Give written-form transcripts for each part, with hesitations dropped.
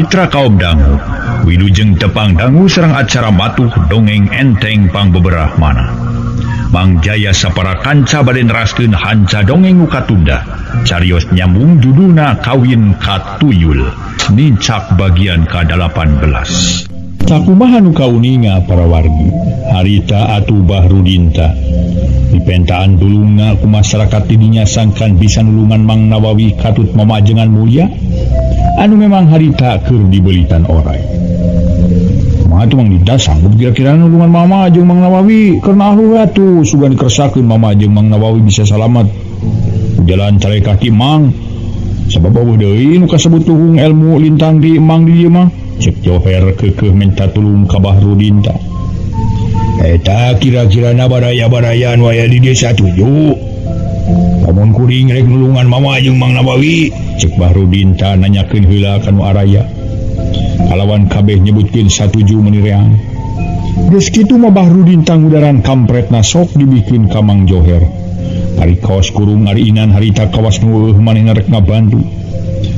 Mitra kaum dangu, wilujeng tepang dangu serang acara batuh dongeng enteng pang beberah mana. Mang Jaya sapara kanca bade neraskeun hanca dongeng ukatunda. Carios nyambung judulna Kawin Katuyul. Nincak bagian ke-18. Sakumaha nu kauninga para wargi. Harita atuh Bahrudinta. Dipentaan dulunga ku masyarakat didinya sangkan bisa nulungan Mang Nawawi katut mamajengan mulia. Anu memang harita keur dibelitan orai. Mah atuh Mang Dinta sanggup kira-kira nulungan Mama jeung Mang Nawawi karena ahlu atuh sugan dikeresakeun Mama jeung Mang Nawawi bisa selamat. Jalan cari kaki Mang. Sabab eueuh deui nu kasebut tuhung ilmu lintang di Mang di dieu mah. Cek Joher keukeuh minta tulung ka Bahrudinta. Eta kira-kirana baraya-barayaan waya di desa tujuh. Lamun kuring rek nulungan Mama jeung Mang Nawawi, cek Bahrudinta nanyakeun heula kanu araya. Kalawan kabeh nyebutkeun satuju menireang. Geus kitu mah Bahrudinta ngudaran kampretna sok dibikeun ka Mang Joher. Ari kaos kurung ari inan harita kawas nu eueuh manehna rek ngabantu.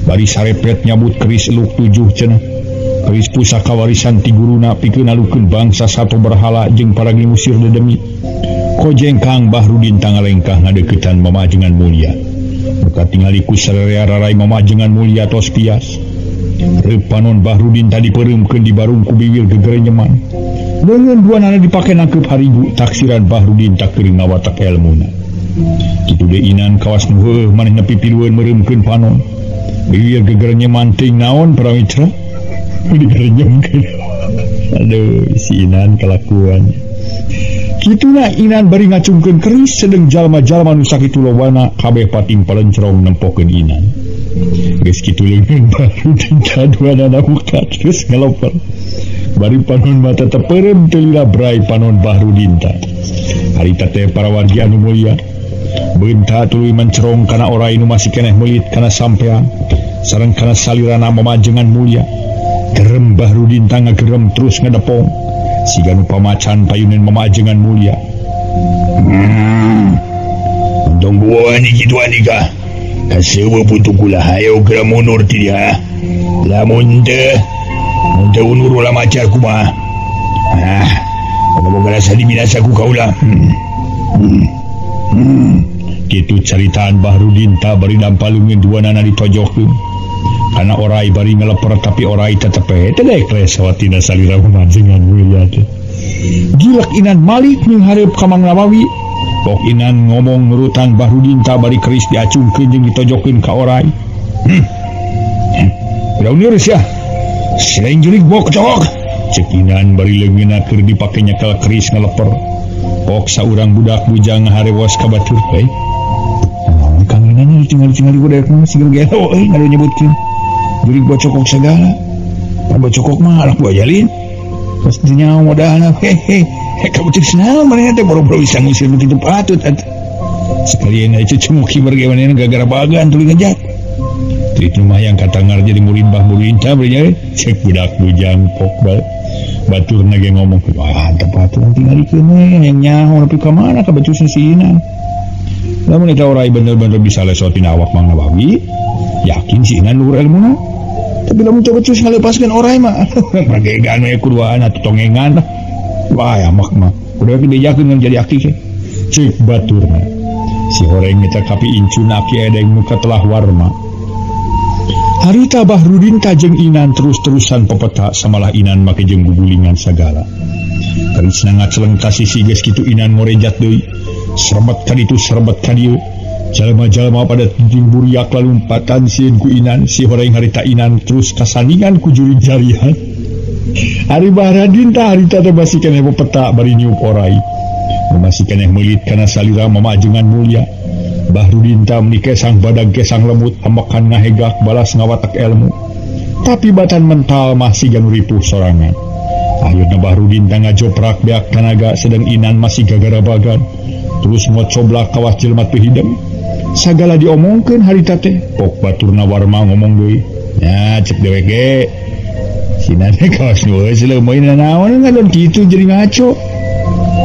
Bari sarepet nyabut keris eluk 7 cenah. Keris pusaka warisan ti guruna pikeun nalukeun bangsa sato berhala jeung paragi musir dedemi. Kojeng Kang Bahrudinta ngalengkah ngadeuketan mamajengan mulia. Muka tingali ku sarerea rarai mamajengan mulia tos pias. Repanon Bahrudinta dipereumkeun di barung ku bibir gegerenyeman. Leungeun duanana dipake nangkeup harigu taksiran Bahrudinta keur ngawatak elmuna. Kitu deui inan kawas nu heueuh manehna pipilueun meureumkeun panon. Bibir gegerenyeman teuing naon para mitra? Digerenyemkeun. Aduh, si Inan kelakuan. Kituna Inan bari ngacungkeun keris sedeng jalma-jalma nu sakitu lowana kabeh pating palencrong nempokeun Inan. Geus kitu leungeun Bahrudinta duanana buka terus ngeloper. Bari panon mata tepeureum teu lila brai panon Bahrudinta. Harita teh para wargi anu mulia. Beunta tuluy mencerong kana orai nu masih keneh meulit kana sampean sareng kana salirana mamajengan mulia. Gerem Bahrudinta ngagerem terus ngedepong siga nu pamacan payuneun mamajengan mulia. Untung buan kitu anika. Kaseueuh putu kula hayo geura mundur ti dia. Lamun teu undur ulah macar kumaha. Moga-moga rasa dibinasa ku kaula. Kitu caritaan Bahrudinta bari dampalungeun duanana ditojokkeun. Karena orai bari ngeleper tapi orai tetep tedek lesawatina salira mamajengan mulia teh. Gilak Inan Malik ning hareup ka Mang Nawawi. Pok Inan ngomong nurutan Bahrudinta bari keris diacungkeun jeung ditojokkeun ka orai. Udah uniris ya. Selain jurig bok cok. Cek Inan bari leungeunna keur dipake nyekel keris ngeleper. Pok saurang budak bujang ngaharewos ka batur bae. Kang Inan tinggal-tinggal di budak mah siga gelo euy ngadu nyebutkeun. Jurig bocokok segala. Bocokok mah anak buah jalin. Pas dinyawa modalna hehe. Kabutik senal manehna teh boro-boro bisa ngusir nu kitu patut atuh. Sekalian aja cumuki bergeunana gara-gara bagan tuluy ngejak. Itu mah yang katangar jadi murid Bahrudinta beureun cek budak bujang pok baturna ge ngomong wah tepat tinggalikeun we yang nyaho nepi ka mana ka becus si Inan. Lamun eta orai bener-bener bisa lesotin awak Mang Nawawi, yakin si Inan luhur ilmuna. Tapi lamun coba becus ngalepaskeun orai mah magegan we kuduaan atuh tongengan. Wah amak mah udah dibejakeun jadi aki ke. Cek baturna. Si horeng eta kapi incun aki edeng nu telah warma. Harita Bahrudinta jeung Inan terus-terusan pepeta samalah Inan make jeung gugulingan sagala. Kerisna ngaceleng ka sisi geus kitu Inan ngorejat deui. Serebet ka ditu serebet ka dieu. Jalma-jalma pada tinting buriak lalumpatan sieun ku Inan. Si horeng harita Inan terus kasandingan ku jurig jarihan. Ari Bahrudinta harita teh masih keneh pepeta bari niup orai. Masih keneh meulit kana salira mamajengan mulia. Bahrudinta menikah sang badag gesang lemut amekan ngahegak balas ngawatak ilmu. Tapi batan mental masih ganu ripuh sorangan. Akhirnya Bahrudinta ngajoprak beak tanaga sedang Inan masih gagara bagan. Terus ngocoblak kawas jelma teu hideng. Sagala diomongkeun harita teh. Pok baturna warma ngomong deui. Nya cek dewek ge. Sinan kawas nu geus leumeun naon ngadon kitu jadi ngaco.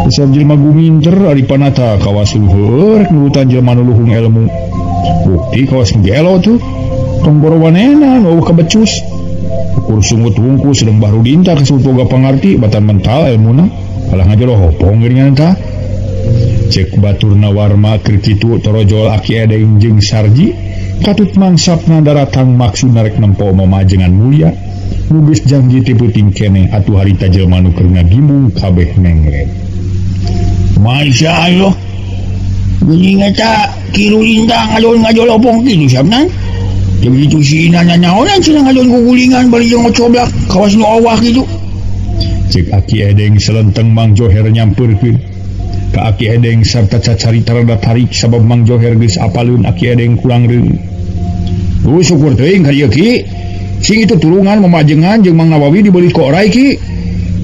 Usap jelma guminter ari panata kawas luhur nurutan jelma nuluhung ilmu. Bukti kawas gelo tuh tong borowanena nu ka becus. ukur sungut wungku sedang baru dinta kesutoga pangarti batan mental ilmuna kalah ngajodoh hopong geringan tah cek baturna warma keur kitu torojol Aki Edeng jeung Sarji katut mangsapna daratang maksud narek nempo mamajengan mulia nugas janji ti peuting keneh atuh harita jelema nu keur ngagimbung kabeh nengret. Masya Allah geuning eta kiru lintang ngajol opong kitu sabna begitu si nanya naonan cenah ngajol gugulingan bari jeung coblak kawas nu awah kitu cek Aki Edeng selenteng Mang Joher nyampeurkeun ka Aki Edeng sarta cacarita rada tarik sabab Mang Joher geus apaleun Aki Edeng kurang reung. Syukur teuing ka dieu Ki sing itu tulungan mamajengan jeung Mang Nawawi dibeli ku orai Ki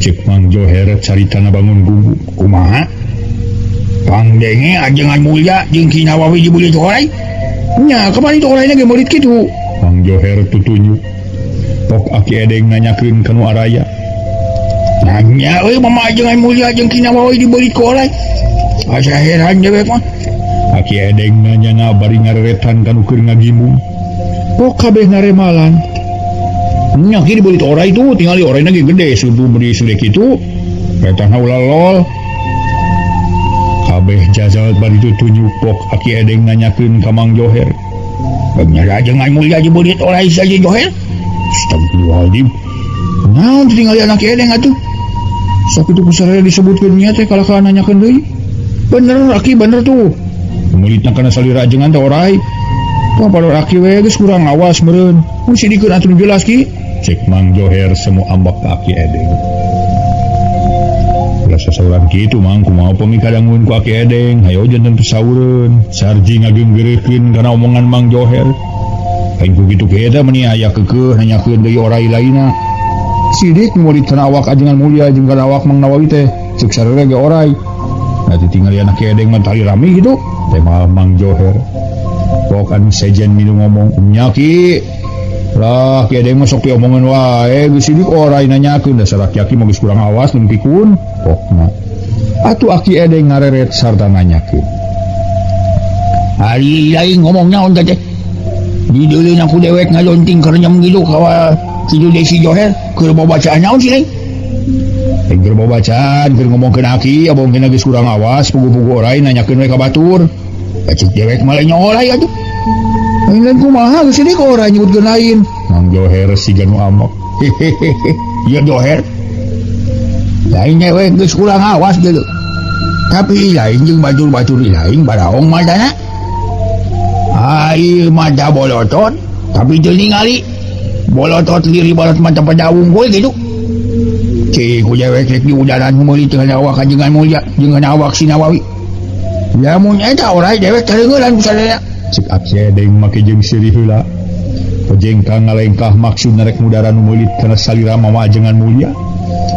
cek Mang Joher caritana bangun gugu kumaha pangdenge ajengan mulia jeung Ki Nawawi dibeli ku orai nya kamari tu orainya ge murid kitu Mang Joher tutunjuk pok Aki Edeng nanyakeun ka nu araya nanya euy mamajengan mulia jeung Ki Nawawi dibeli ku orai asa heran dewek mah Aki Edeng nanyana bari ngareretan kanu keur ngagimbung pok kabeh naremalan nya Ki dibeli tu orai itu tingali orainya ge gede sudu beri sude kitu retahna ulah lol kabeh jajal bari tutunjuk pok Aki Edeng nanyakeun ka Mang Joher bener ajengan mulia dibeli orai saja Joher astagfirullahaladzim naon tingali anak Edeng atuh sakitu kusaraya disebutkeun nya teh kalaka nanyakeun deui bener Aki bener tuh mulitna kana salira ajengan teh orai tah padahal Aki we geus kurang awas meureun mun sidikeun atuh jelas Ki cek Mang Joher semu ambak ka Aki Edeng rasa sauran kitu Mang kumaha pamikadangun ku Aki Edeng hayo janten pesaureun Sarji ngageunggeureukeun kana omongan Mang Joher lain ku kitu ke eta meuni aya keukeuh nanyakeun deui orai lainna sidik murid kana awak ajengan mulia jeung kana awak Mang Nawawi teh ceuk sarere ge orai nanti tinggal anak Ki Edeng mentari rame gitu tema Mang Joher pok anu sejen minum ngomong nya Ki lah Ki Edeng masuk ke omongan wae geus sidik orai nanyakeun dasar aki-aki mah geus kurang awas mun pikun pokna atuh Aki Edeng ngareret sarta nanyakeun ari lain ngomong naon teh di deuleuh aku dewek ngalonting keur nyem gitu kawa kitu Desi Joher keur babacaan naon sih lain keur babacaan keur ngomongkeun Aki abong kena geus kurang awas pugu-pugu orai nanyakeun we ka batur cek dewek malah nyorai atuh lain kumaha geus sidik orai nyebutkeun lain Mang Joher siga nu amok ieu Joher lain dewek geus kurang awas gitu tapi lain jeung batur-batur lain baraong matana ai mata bolotot tapi teu ningali bolotot liri balat mata padawung gue gitu cik ku dewek rek di udaran meuli teu awak ajengan mulia jeung awak si Nawawi lamun eta orai dewek tareungeulan ku sadaya cik Aki Edeng make jeung sirih heula pejengkang ngalengkah maksud narek mudaran meulit kana salira mama ajengan mulia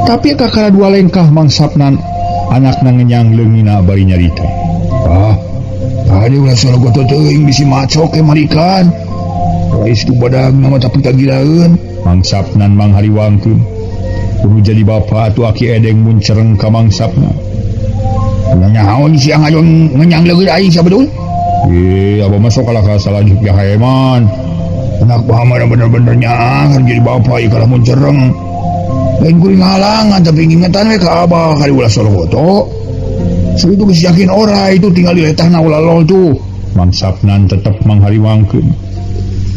tapi kakara dua lengkah mangsapnan anakna ngenyang leungina bari nyarita tadi ulah sologoto teuing bisi macok ke marikan rais tu badag nama tapi tagilaeun mangsapnan Mang hariwangkeun kudu jadi bapa atuh Aki Edeng mun cereng ka mangsapna nyaon si ngajon ngenyang leungit aing sabedul abah masuk kalaka salanjutnya haeman anak pahamana bener-bener nyang jadi bapa ieu kalau mun cereng lain kuring halangan tapi ingetan we ka abah kali ulah sologoto segitu geus yakin orai itu tinggal diletahna ulah lol tuh mangsapnan tetep Mang hariwangkeun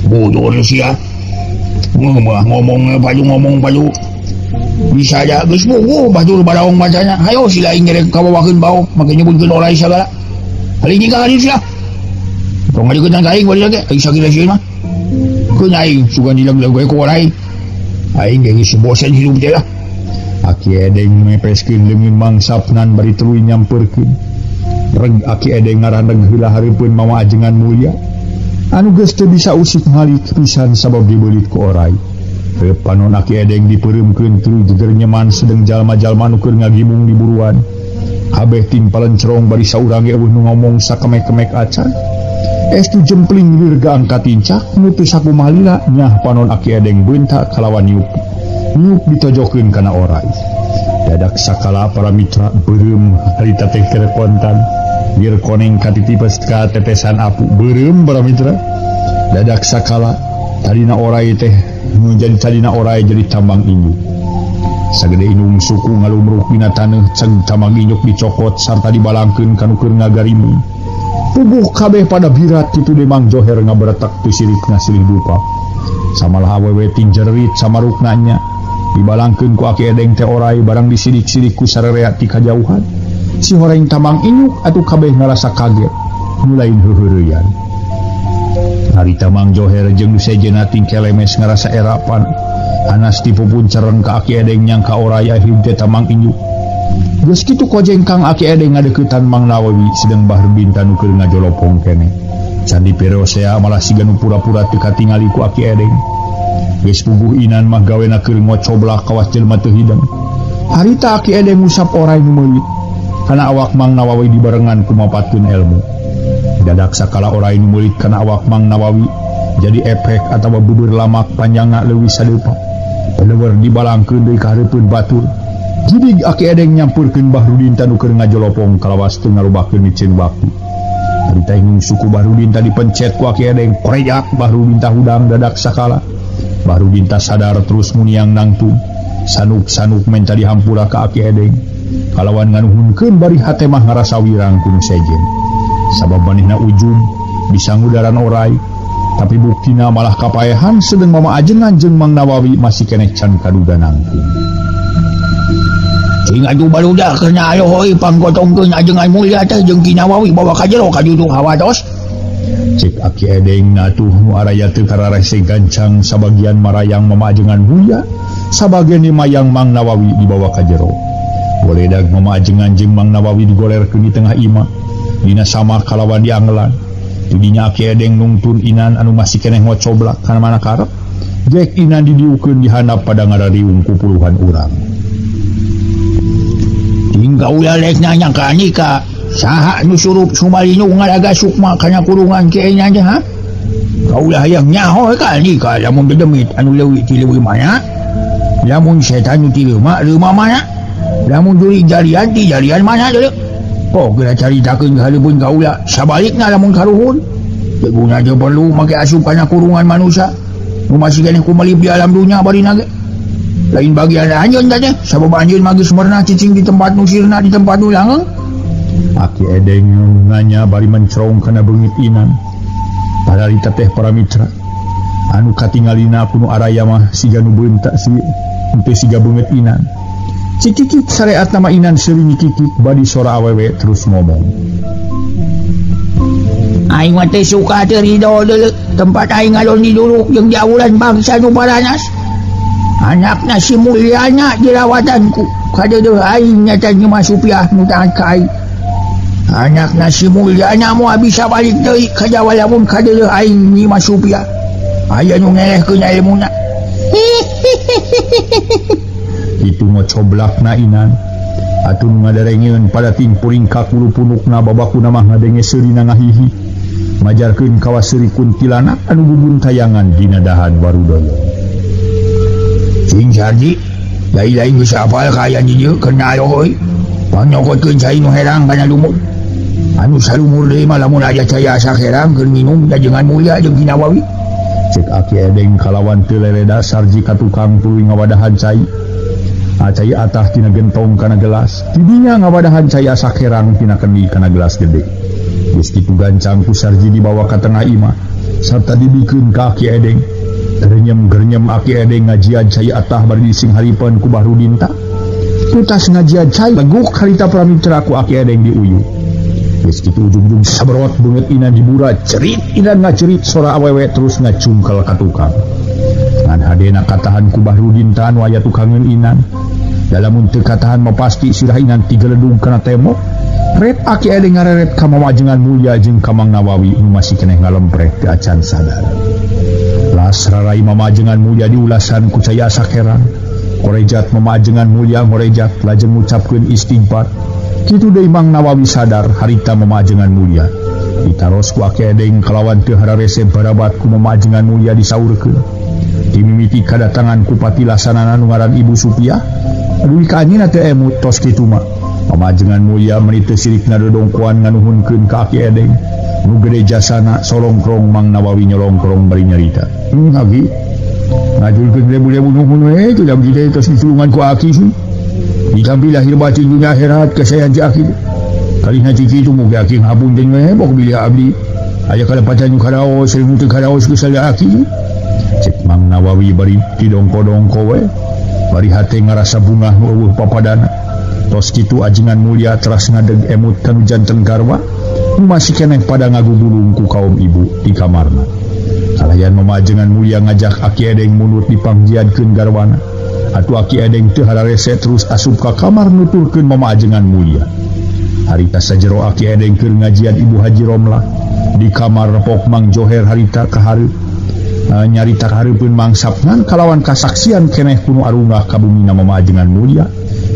bodoh sia ngomong paju bisa aja geus buku batur badaong bacanya hayo si lain nyerek kabawakeun baok make nyebutkeun orai sagala hari nyingka hadir sia tong ngadeukeutan ka aing bari lagi aing sakira sieun mah keun aing sugan dilag-lag we ku orai aing geus bosen hidup teh lah Aki Edeng mepeskeun leungeun mangsapnan bari tuluy nyampeurkeun reg Aki Edeng ngarandeg heula hareupeun mama ajengan mulia anu geus teu bisa usik ngalik pisan sabab dibeulit ku orai panon Aki Edeng dipeureumkeun tuluy jeger nyeman sedeng jalma-jalma nu keur ngagimbung di buruan kabeh timpalen cerong bari saurang ge eueuh nu ngomong sakemek-kemek acan estu jempling wirga angkat tincak nu teu sakumaha lila nyah panon Aki Edeng beuntak kalawan nyuk ditojokeun kana orai dadak sakala para mitra beureum harita teh kerepontan biar koneng katitipes ka tetesan apu beureum para mitra dadak sakala tadina orai teh jadi tadina orai jadi tambang inyuk. Sagede inung suku ngalumruk dina taneuh ceg tambang inyuk dicokot sarta dibalangkeun kanu keur ngagarimu. Puguh kabeh pada birat kitu de Mang Joher ngaberetak tu sirikna silih dupa. Samalah awewe tinjerit samarukna nya dibalangkeun ku Aki Edeng teh orai barang disidik-sidik ku sarerea ti kajauhan. Si horeng tambang inyuk atuh kabeh ngarasa kaget mulain heureuyan. Harita Mang Joher jeung nu sejenna tingkeh lemes ngarasa erapan. Anas tipupun cereng ka Aki Edeng nyangka orai ahim teh tambang inyuk. Geus kitu kojeng Kang Aki Edeng ngadeuketan Mang Nawawi sedeng Bahardin tanu keur ngajolopong keneh. Candi Perosea malah siga nu pura-pura teu katingali ku Aki Edeng. Geus puguh inan mah gawena keur ngocoblah kawas jelema teu hideng. Harita Aki Edeng ngusap orai nu meuli kana awak Mang Nawawi dibarengan kumapatkeun elmu. Dadak sakala orai nu meuli kana awak Mang Nawawi jadi epek atawa bubur lamak panjangna leuwih sadeupa. Peleuweur dibalangkeun deui ka hareupeun batur. Jadi Aki Edeng nyampurkeun Bahrudin tanu keur ngajolopong kalawas teu ngarubahkeun micin waktu. Harita ingin suku Bahrudin tadi pencet ku Aki Edeng korejak Bahrudin tah hudang dadak sakala. Bahrudin tah sadar terus muniang nangtung. Sanuk-sanuk menta dihampura ka Aki Edeng. Kalawan nganuhunkeun bari hate mah ngarasa wirang kun sejen. Sabab manehna ujung bisa ngudaran orai, tapi buktina malah kapaehan sedeng mama ajengan jeung Mang Nawawi masih keneh can kaduga nangtung. Cing atuh barudak kena ayo hoi panggotongkeun ajengan mulia teh jeung Ki Nawawi bawa ka jero ka duduk hawados. Cik Aki Edeng natuh nu araya teu kararese gancang sabagian marayang mama ajengan mulia, sabagian dimayang Mang Nawawi dibawa ka jero. Boledag mama ajengan jeung Mang Nawawi digolerkeun di tengah imah. Dina sama kalawan dianggelan. Tudinya Aki Edeng nungtun inan anu masih keneh ngocoblak kana mana karep. Jek inan didiukeun di handap pada ngarariung ku puluhan urang. Tinggal ulah lek nanya ka nika. Saha nu surup Sumalinu ngalaga sukma kana kurungan Ki nya ha? Kaulah hayang nyaho ka nika lamun dedemit anu leuwih ti leuwih mana? Lamun setan ti leuma mana? Lamun duri jalian ti jalian mana deuleu? Oh, kira caritakeun ka hareupeun kaulah sabalikna lamun karuhun. Teu guna teu perlu make asup kana kurungan manusia. Nu masih keneh kumelip di alam dunya barina ge. Lain bagian anjeun teh sabab anjeun mah geus meurna cicing di tempat nu sirna di tempat nu langgeng. Aki Edeng nanya bari mencrong kana beungit inan. Padahal eta teh para mitra. Anu katingalina kuno araya mah siga nu beunta si teu siga beungeut inan. Cikikik sareat nama inan seuring kikik badi sora awewe terus ngomong. Aing mah teh suka teu ridho deuleu tempat aing alon di dulu jeung jaulan bangsa nu baranas. Anakna si mulyana dirawatanku kadeueuh aing nyata Nyi Supiah nu taat ka aing. Anakna si mulyana moal bisa balik deui ka Jawa lamun kadeueuh aing Nyi Supiah. Aya nu ngelehkeun ilmuna. Itu ngocoblakna inan atuh ngadarengeun pada ting puring ka kulu punukna babakuna mah ngadenge seurina ngahihi majarkeun kawas seuri kuntilanak anu bubun tayangan dina dahan Warudaya. Cing Sarji lain-lain geus apal ka aya dieu kena heuy panyokotkeun cai nu herang kana lumut anu salumur deui mah lamun aya cai asa herang keur minum dajengan mulia jeung Ki Nawawi. Cek Aki Edeng kalawan teu lereda Sarji ka tukang tuluy ngawadahan cai. Acai atah tina gentong kana gelas, tidinya ngawadahan cai asa kerang tina kendi kana gelas gede. Geus kitu gancang ku Sarji dibawa ka tengah imah, sarta dibikeun ka Aki Edeng. Gerenyem Aki Edeng ngajian cai atah bari dising haripeun ku Bahrudin tah. Tutas ngajian cai leguk harita pramitra ku Aki Edeng diuyuh. Geus kitu ujung-ujung sabrot beungeut inan dibura cerit inan ngacerit sora awewe terus ngacungkel ka tukang. Ngan hadena katahan ku Bahrudin tah anu aya tukangeun inan. Dalam teu katahan mah pasti sirah inan tigeledung kana tembok. Ret Aki Edeng ngareret ka mamajengan mulia jeung ka Mang Nawawi nu masih keneh ngalempreh teu acan sadar. Las rarai mamajengan mulia diulasan ku cai asa kerang. Korejat mamajengan mulia ngorejat lajeng ngucapkeun istighfar. Kitu deui Mang Nawawi sadar harita mamajengan mulia. Ditaros ku Aki Edeng kalawan teu hararese barabat ku mamajengan mulia disaurkeun. Dimimiti kadatangan ku pati lasanana nu ngaran Ibu Supiah. Aduh kanina teh emut tos kitu mah. Pamajengan mulia meuni teu sirikna dodongkoan nganuhunkeun ka Aki Edeng. nu gede jasana solongkrong Mang Nawawi nyolongkrong bari nyarita lagi ngajulkeun lebu-lebu nuhun we teu jam kitu tos ditulungan ku aki sih ditampi lahir batin dunia akhirat kesayan si aki kalihna ti kitu mugi aki ngapunten we bok bilih abdi aya kalepatan nu karaos sering teu karaos ku salah aki cek Mang Nawawi bari tidongko-dongko we bari hate ngarasa bungah nu eueuh papadana tos kitu ajengan mulia teras ngadeg emut kanu janten garwa masih keneh pada ngagudulung ku kaum ibu di kamarna kalayan mamajengan mulia ngajak Aki Edeng munut dipangjiankeun garwana atuh Aki Edeng teu hararese terus asup ka kamar nuturkeun mamajengan mulia harita sajero Aki Edeng keur ngajian Ibu Haji Romlah di kamar pok Mang Joher harita kahareup nyarita kahareupeun mangsapnan kalawan kasaksian keneh kuno arunggah kabumina mamajengan mulia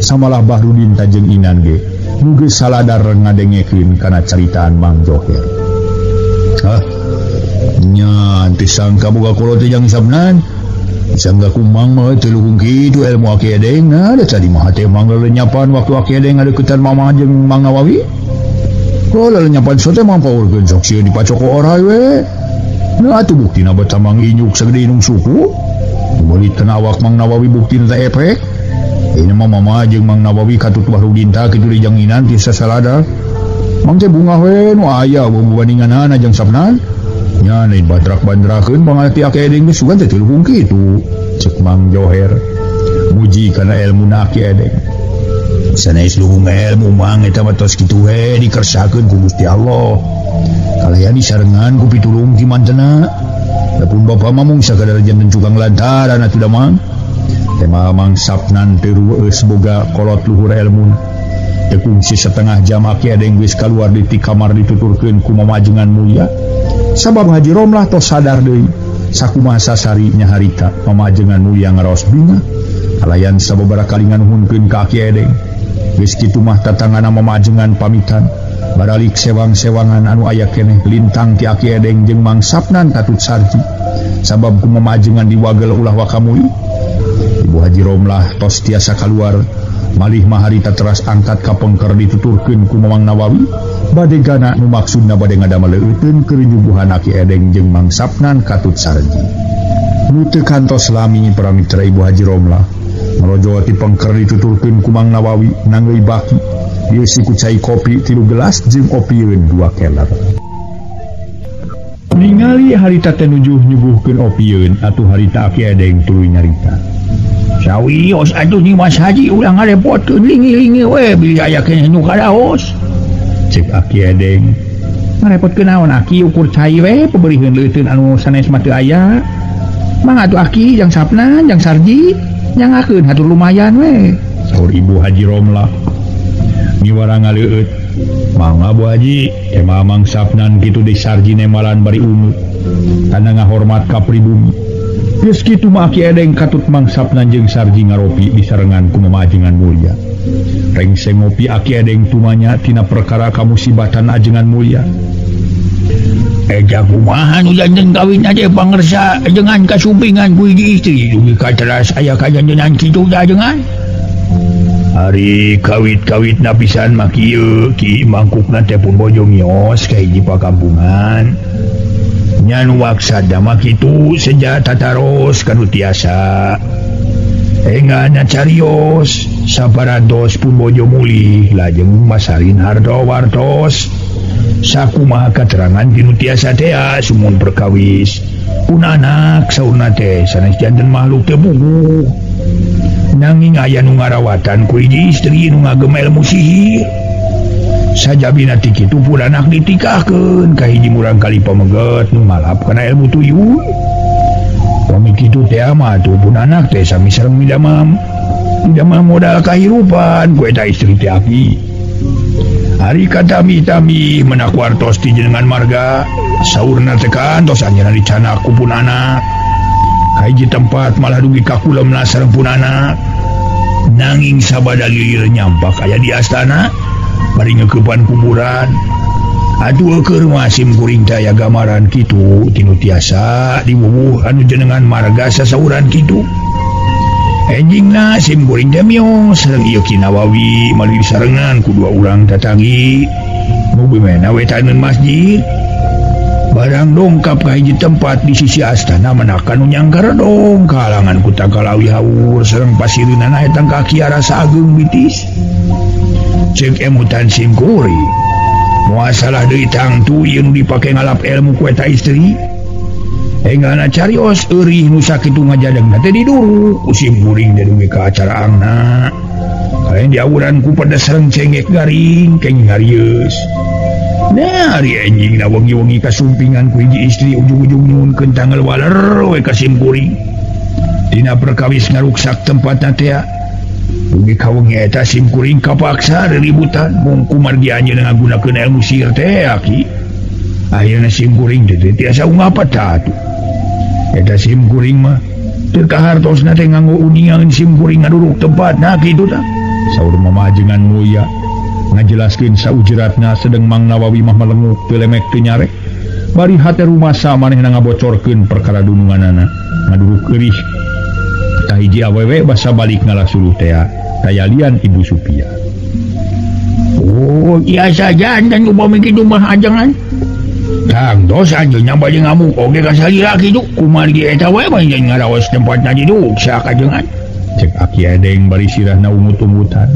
samalah Bahrudin tajeng Inan ge nuge saladar ngadengekeun kana caritaan Mang Joher. Nya teu sangka boga kolo teh jang sabnan. Sangka kumang mah teu luhung kitu ilmu Aki Edeng na da tadi mah teh mangga lenyapan waktu Aki Edeng ngadeuketan Mama jeung Mang Nawawi. Kolo lenyapan sote mah paurkeun sok sieun dipacoko orai we. Nah atuh buktina beta Mang Inyuk sagede inung suku. Beli tenawak Mang Nawawi buktina teh epek. Ini Mama jeung Mang Nawawi katut Bahrudin tah kitu di janginan ti sasalada. Mang teh bunga we nu aya bubandinganana jeung sabnan. Nya lain badrak-bandrakeun pangalti Aki Edeng geus sugan teh teu luhung kitu. Cek Mang Joher. Muji kana elmuna Aki Edeng. Sanes luhung ilmu Mang eta mah tos kitu we dikersahkeun ku Gusti Allah. Kalayan disarengan ku pitulung ti mantena. Dapun bapa mah mung sakadar janten cukang lantaran atuh da Mang. Tema Mang sapnan terus boga kolot luhur ilmu tekungsi setengah jam Aki Edeng geus kaluar di kamar dituturkeun ku mamajengan mulia sabab Haji Romlah tos sadar deui sakumaha sasarinya harita mamajengan mulia ngaraos binga kalayan sababaraha kali nganuhunkeun ka Aki Edeng geus kitu mah tatangana mamajengan pamitan baralik sewang-sewangan anu aya keneh lintang ti Aki Edeng jeung Mang Sapnan katut sarji sabab ku mamajengan diwagel ulah wakamuli Ibu Haji Romlah tos tiasa keluar malih maharita teras angkat ka pengker dituturkeun ku Mang Nawawi bade gana nu maksudna bade ngadameleutkeun keur nyuguhan Aki Edeng jeung Mang Sapnan katut sarji nu teu kantos lami para mitra Ibu Haji Romlah merojo ti pengker dituturkeun ku Mang Nawawi nangeuy baki ieu siku cai kopi 3 gelas jeung opieun 2 keler ningali harita teh nujuh nyuguhkeun opieun atuh harita Aki Edeng tuluy nyarita sawios atuh ni Mas Haji ulah ngarepotkeun lingi-lingi we bilih aya keneh nu kadaos cek Aki Edeng ngarepotkeun naon Aki ukur cai we paberihkeun leuteun anu sanes mah teu aya mang atuh Aki jang Sapnan jang Sarji nyangakeun hatur lumayan we saur Ibu Haji Romlah miwara ngaleueut mangga Bu Haji tema Mang Sapnan kitu di Sarji nemalan bari umur kana ngahormat ka pribumi geus kitu mah Aki Edeng katut Mang Sapnan jeung Sarji ngaropi disarengan ku mamajengan mulia rengseng ngopi Aki Edeng tumanya tina perkara kamusibatan ajengan mulia eja kumaha nu janten kawin aja pangersa dengan kasumpingan ku hiji istri dugi kateras aya kajantenan kitu ajengan hari kawit-kawit napisan mah kieu ki mangkukna teh pun bojo mios ka hiji pakampungan nya nu waksada mah kitu seja tataros kanu tiasa engana carios saparantos pun bojo mulih lajeng masalin harto wartos sakumaha katerangan tinu tiasa teh sumun perkawis pun anak saurna teh sanes janten makhluk teh bugu nanging aya nu ngarawatan ku hiji istri nu ngagem ilmu sihir sajabina ti kitu pun anak ditikahkeun ka hiji murang kali pameget nu malap kana ilmu tuyul pami kitu teh mah tuh pun anak teh sami sareng midamam modal kahirupan ku eta istri teh Aki hari katami-tami menak wartos ti jenengan marga saurna teh kantos anjeunna dicanak ku pun anak ka hiji tempat malah dugi ka kulemna sareng pun anak nanging sabada lilir nyampak aya di astana bari ngeukepan kuburan aduh keur masim kuring teh aya gamaran kitu tinu tiasa dibubuh anu jenengan marga sasauran kitu enjingna sim kuring teh mios sareng ieu Ki Nawawi malih disarengan ku 2 urang tatangi nu bemena wetaneun masjid barang dongkap ka hiji tempat di sisi astana menakan nyangkar dong kalangan kuta kalawi haur sareng pasireunana eta kaki rasa agung bitis cek emutan simkuri muasalah deui tangtu ieu nu dipake ngalap ilmu ku eta istri enggana carios eurih nu sakitu ngajadengna teh diduru ku simkuring dari ka acara angna kalian diawuran ku pada sareng cengek garing keng ngarius. Nah, hari anjing na wengi-wengi kasumpingan ku hiji istri ujung-ujung nyuhunkeun tanggal waler we ka simkuring. Dina perkawis ngaruksak tempatna teh. Dugi kawengi eta simkuring kapaksa riributan mung kumargi anjeun ngagunakeun ilmu sihir teh aki. Ayeuna simkuring teh tiasa ungapa tatu. Eta simkuring mah teu kahartosna teh nganggo uningan simkuring ngaduruk tempatna kitu tah. Saur mamajengan mulia ngajelaskeun saujeratna sedeng Mang Nawawi mah melenguk teu lemek teu nyarek bari hate rumasa manehna ngabocorkeun perkara dununganana ngaduruk keurih tah hiji awewe basa balik ngalasuluh teh tayalian Ibu Supia. Oh iya saja dan upami kitu mah ajangan tang dos anjeunna bade ngamuk oge ka salira kitu kumargi eta we manjeun ngaraos tempatna diduk sakajengan cek Aki Edeng bari sirahna umut-umutan.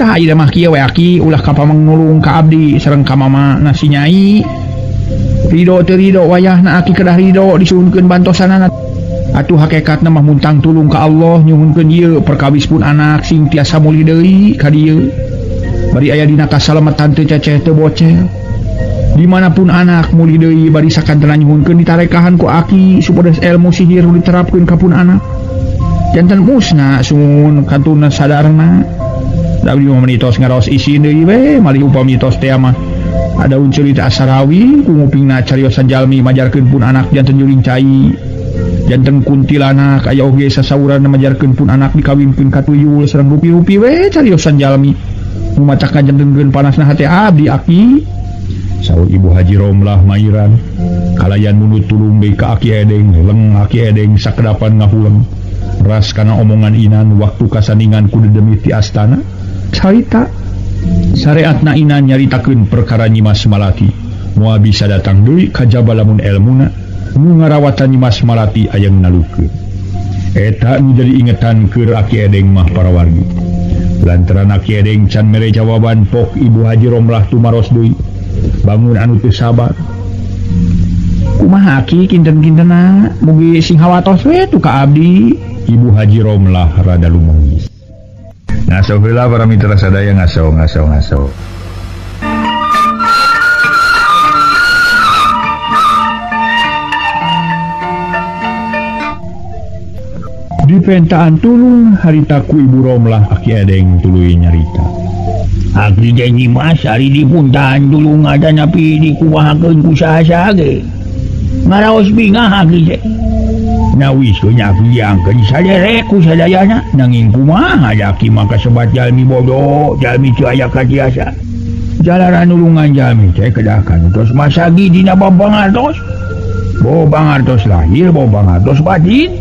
Tah ieu mah kieu we Aki ulah ka pamangulung ka abdi sareng ka mama nasi nyai. Ridho teu ridho wayahna Aki kedah ridho disuhunkeun bantosanana. Atuh hakikatna mah muntang tulung ka Allah nyuhunkeun ieu perkawis pun anak sing tiasa muli deui ka dieu. Bari aya dina kasalamatan teu ceceh teu bocel. Dimanapun anak muli deui bari sakantena nyuhunkeun ditarekahan ku Aki supados ilmu sihir diterapkeun ka pun anak. Jantan musna sun kantuna sadarna da abdi mah mitos ngaraos isi deui we malih upami mitos teh mah ada cerita asarawi ku ngupingna cariosan jalmi majarkeun pun anak janten juring cai janten kuntilanak aya oge sasauran majarkeun pun anak dikawinkeun ka tuyul sareng rupi-rupi we cariosan jalmi nu macakan janten panasna hate abdi Aki saur Ibu Haji Romlah Mairan kalayan munut tulung deui ka Aki Edeng leng Aki Edeng sakedapan ngahuleng ras kana omongan Inan waktu kasandingan kudu demi ti astana carita syariatna Inan nyaritakeun perkara Nyimas Malati moal bisa datang deui ka jaba lamun elmuna nu ngarawatan Nyimas Malati aya nalukeun eta nu jadi ingetan keur Aki Edeng mah para wargi lantaran Aki Edeng can mere jawaban pok Ibu Haji Romlah tumaros deui bangun anu teu sabar kumaha Aki kinten-kintena mugi sing hawatos we tu ka abdi. Ibu Haji Romlah rada lumengis. Ngaso heula para mitra sadaya ngaso. Di pentaan tulung harita ku Ibu Romlah Aki Edeng tuluy nyarita. Aki janji mas hari di puntahan tulung ada napi dikumahakeun ku saha-saha ge. Ngaraos bingah Aki teh. Nawis nya diangkeun saderek ku sadayana nanging kumaha Aki maka sebat jalmi bodoh jalmi teu aya katiasa jalaran nulungan jalmi teh kedakan tos masagi dina babangartos bobangartos lahir bobangartos batin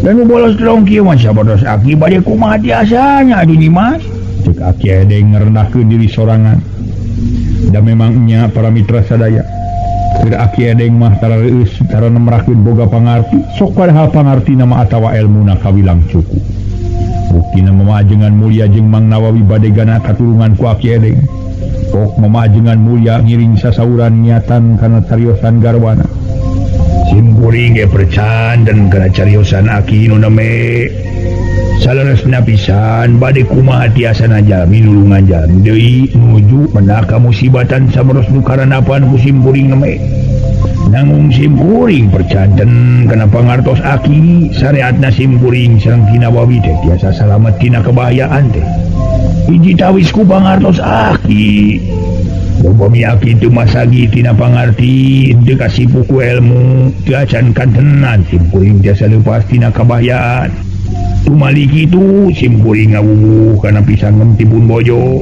dan bolos terong kieu mah sabodos Aki bade kumaha tiasanya atuh Nyimas cek Aki Edeng ngarendahkeun diri sorangan da memang nya para mitra sadaya Aki Edeng mah tara reus tara nemrakeun boga pangarti sok padahal pangarti nama atawa ilmuna kawilang cukup buktina mamajengan mulia jeung Mang Nawawi bade gana katulungan ku Aki Edeng pok mamajengan mulia ngiring sasauran niatan kana cariosan garwana simkuring ge percanten kana cariosan Aki nu name saleresna pisan bade kumaha tiasana jalmi nulungan jalmi deui nuju menaka musibatan sabaros nu karanapan ku simkuring neme nanggung simkuring percanten kana pangartos Aki syariatna simkuring sareng Ki Nawawi teh tiasa salamet tina kabahayaan teh hiji tawis ku pangartos Aki upami Aki teu masagi tina pangarti teu kasipu ku ilmu teu acan kantenan simkuring tiasa leupas tina kabahayaan tumali kitu simkuring ngawuwuh kana pisan mentibun bojo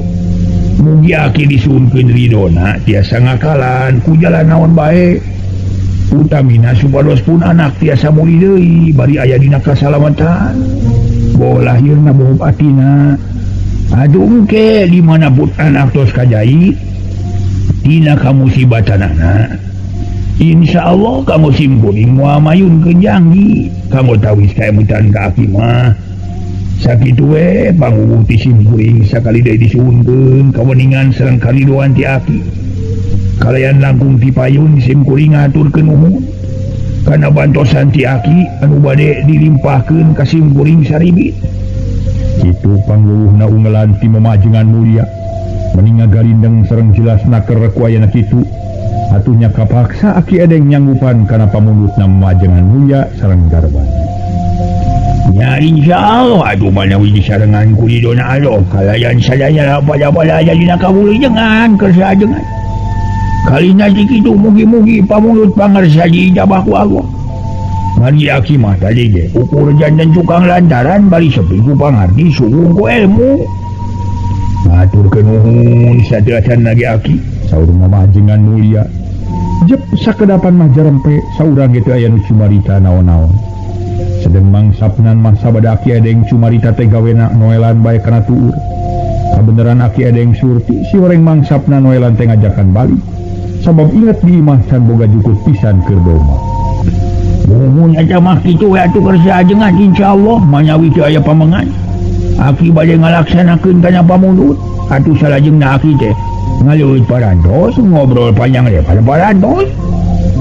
mugi Aki disuhunkeun ridona tiasa ngakalan ku jalan naon bae utamina supados pun anak tiasa muli deui bari aya dina kasalamatan boh lahirna boh batina aduh engke di mana pun anak tos kajait tina kamusibatanana Insya Allah kamu simkuring muamayun kejanggi kamu tahu kayak mutan kaki mah sakit panguti simkuring sekali dari disunkeun keweningan serang kali doan ti aki kalian langkung ti payun simkuring ngatur ke nuhun karena bantosan ti aki anu bade dilimpahkeun ka simkuring saribit itu pangluhna ungelan ti memajengan mulia meninga galindeng sereng jelasna kerekuayana kitu atunya kapaksa aki edeng nyanggupan karena pamulutna memajengan mulia sareng garban ya insyaallah aduh manawi disarengan ku didona Allah kalayan sadaya pada-pada aya dina kawulujengan kersajengan kalina dikitu mugi-mugi pamulut pangarsa diijabah ku Allah mari aki mah tadi ge ukur jandan tukang lantaran bari sepi ku pangarti sugung ku ilmu ngaturkeun nuhun sadrasan lagi aki saur mamajengan mulia jep sakedapan mah jarempe saurang gitu aya nu cumarita naon-naon sedeng mangsapnan mah sabada aki edeng cumarita teh gawena noelan bae kana tuur kabeneran aki edeng surti si oreng mangsapna noelan teh ngajakan balik sabab inget di imah can boga jukut pisan keur doma mumun aja mah kitu we atuh kerja ajengan insyaallah manyawi teu aya pamengan aki bade ngalaksanakeun kana pamulut atuh salajengna aki teh ngaluit parantos ngobrol panjang deh pada parantos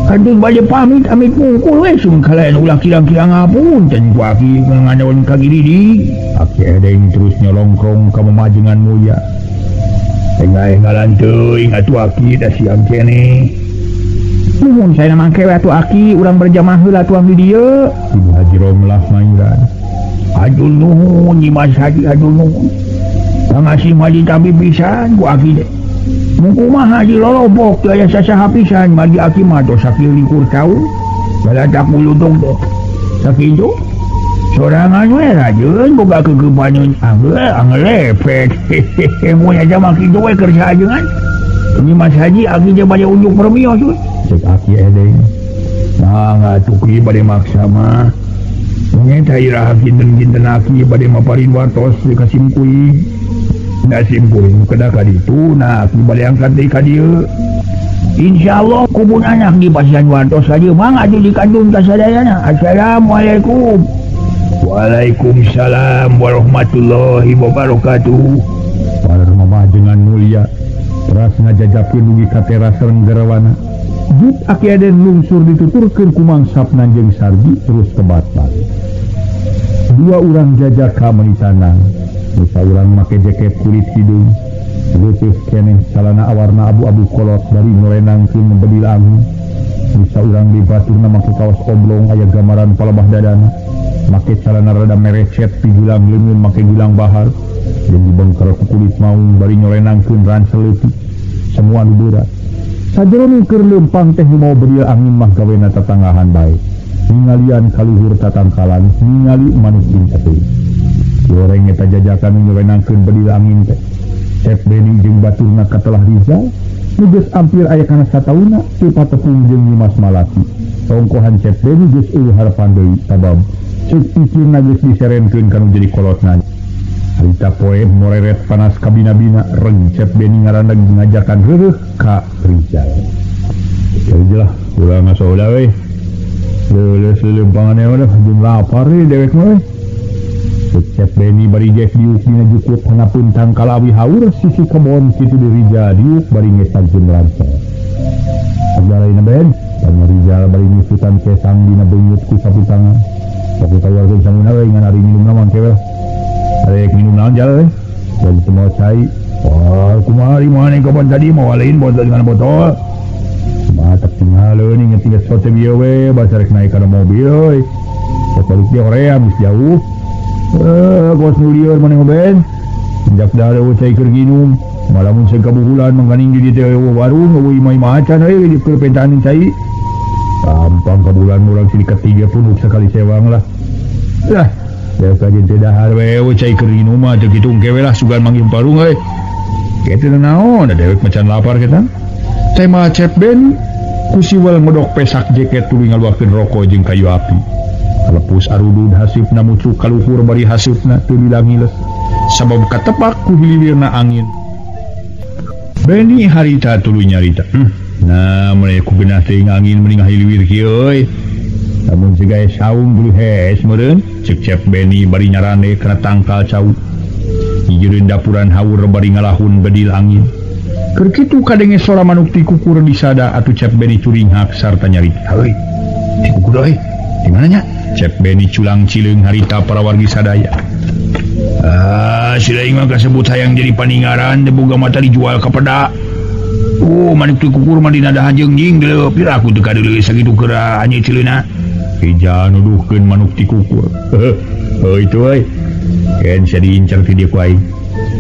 kandung bade pamit amit mungkul we sun kalayan ulah kirang-kirang ngapunten ku aki nganaon ka gididi aki edeng terus nyolongkrong ka mamajengan mulia ngalan teuing atuh aki da siam keneh nuhun saya mangke we atuh aki urang berjamaah heula atuh di dieu Ibu Haji Romlah mairan adul nuhun Nyimas Haji adul nuhun pangasih mah ditambi pisan ku aki deh mungku mah haji lolobok teu aya sasaha pisan mari aki mah tos sakieu likur taun baladak muludong teh sakitu sorangan we rajeun boga kegepaneun anglepet mun aja mah kitu we kerja ajeungan ini Mas Haji aki teh bade unjuk permios we cek aki edeng nah ngatuki bade maksa mah mungkin iraha kinten-kinten aki bade maparin wartos ka simkuring simkuring kedah ka ditu nah aki bade angkat deui ka dieu insyaallah kubun anak di pasian wartos saja mang atuh dikandung ka sadayana assalamualaikum Waalaikumsalam warahmatullahi wabarakatuh para mamajengan mulia teras ngajajapkeun dugi ka teras sareng garawana jut aki aden lungsur dituturkeun ku mangsapna jeung sardi terus kebat-bat dua urang jajaka menitanang nusa urang make jaket kulit hidung leuteus keneh calana awarna abu-abu kolot dari norenangkeun bedil angin nusa urang di baturna make kaos oblong aya gambaran palebah dadana make calana rada merecet pigilang leungeun make gilang bahar jeung dibengker ku kulit maung bari nyorenangkeun ransel leutik semua nu berat sajeroning keur leumpang teh mau bedil angin mah gawena tatanggahan bae ningalian kaluhur tatangkalan ningali manuk inteu goreng eta jajakan nyorenangkeun bedil angin teh Cep Beni jeung baturna katelah Rizal geus ampir aya kana satauna teu patepung jeung Nyimas Malaki tongkohan Cep Beni geus eueuh harapan deui sabab ceuk pikirna geus diserenkeun kanu jadi kolotna harita poe moreret panas kabina-bina reng Cep Beni ngarandeg ngajakan reureuh ka Rizal jadi lah ulah ngasoda we leuleus leumpanganna udah jeung lapar we dewek mah Cep Beni bari geus diuk dina jukut hanapun tangkalawi haur sisi kebon kitu di Rizal diuk bari ngesankeun ransel sagalaina ben Tanya Rizal bari nyusutan kesang dina beungeut ku sapu tangan sapu tawarkeun samuna we ngan ari minum naon kewe arek minum naon jal we dan semua cai wah kumaha di mana kapan tadi mau lain botol dengan botol mata tinggal ni ngetinggal sote bieu we basa rek naik kana mobil we balik dia Korea geus jauh kos nulieur maneh ben jak dare cai keur ginum malamun sekabuhulan mangganing di dieu warung euy mai macan we di perpentanin cai gampang ka bulan urang sidikat 3 pun sekali sewang lah lah ya kajen teh dahar we cai keur ginum mah teu kitu engke we lah sugan manggih parung we kitu naon da dewek macan lapar kita teh mah Cep Ben ku siwal ngodok pesak jaket tuluy ngaluarkeun rokok jeung kayu api kalepus arudud hasipna mucuk kaluhur bari hasipna teu dilangileus sabab katepak ku hilirna angin Beni harita tuluy nyarita Nah mereka genah ting angin meningah hilwir kieu namun segaya saung dulu hes meureun cek Cep Beni bari nyarane kana tangkal caut hijieun dapuran haur bari ngalahun bedil angin keur kitu kadenge sora manuk ti kukur disada atuh Cep Beni curinghak sarta nyarita heuy ti kukur euy di mana nya Cep Beni culang cileung harita para wargi sadaya si lain mah kasebut hayang jadi paningaran boga mata dijual ka peda. Manuk tu kukur mah dina dahan jengjing deuleu pira aku teu kadeuleu sakitu keura hanya cileuna. Ija nuduhkeun manuk ti kukur. Itu euy. Ken sia diincar ti dieu ku aing.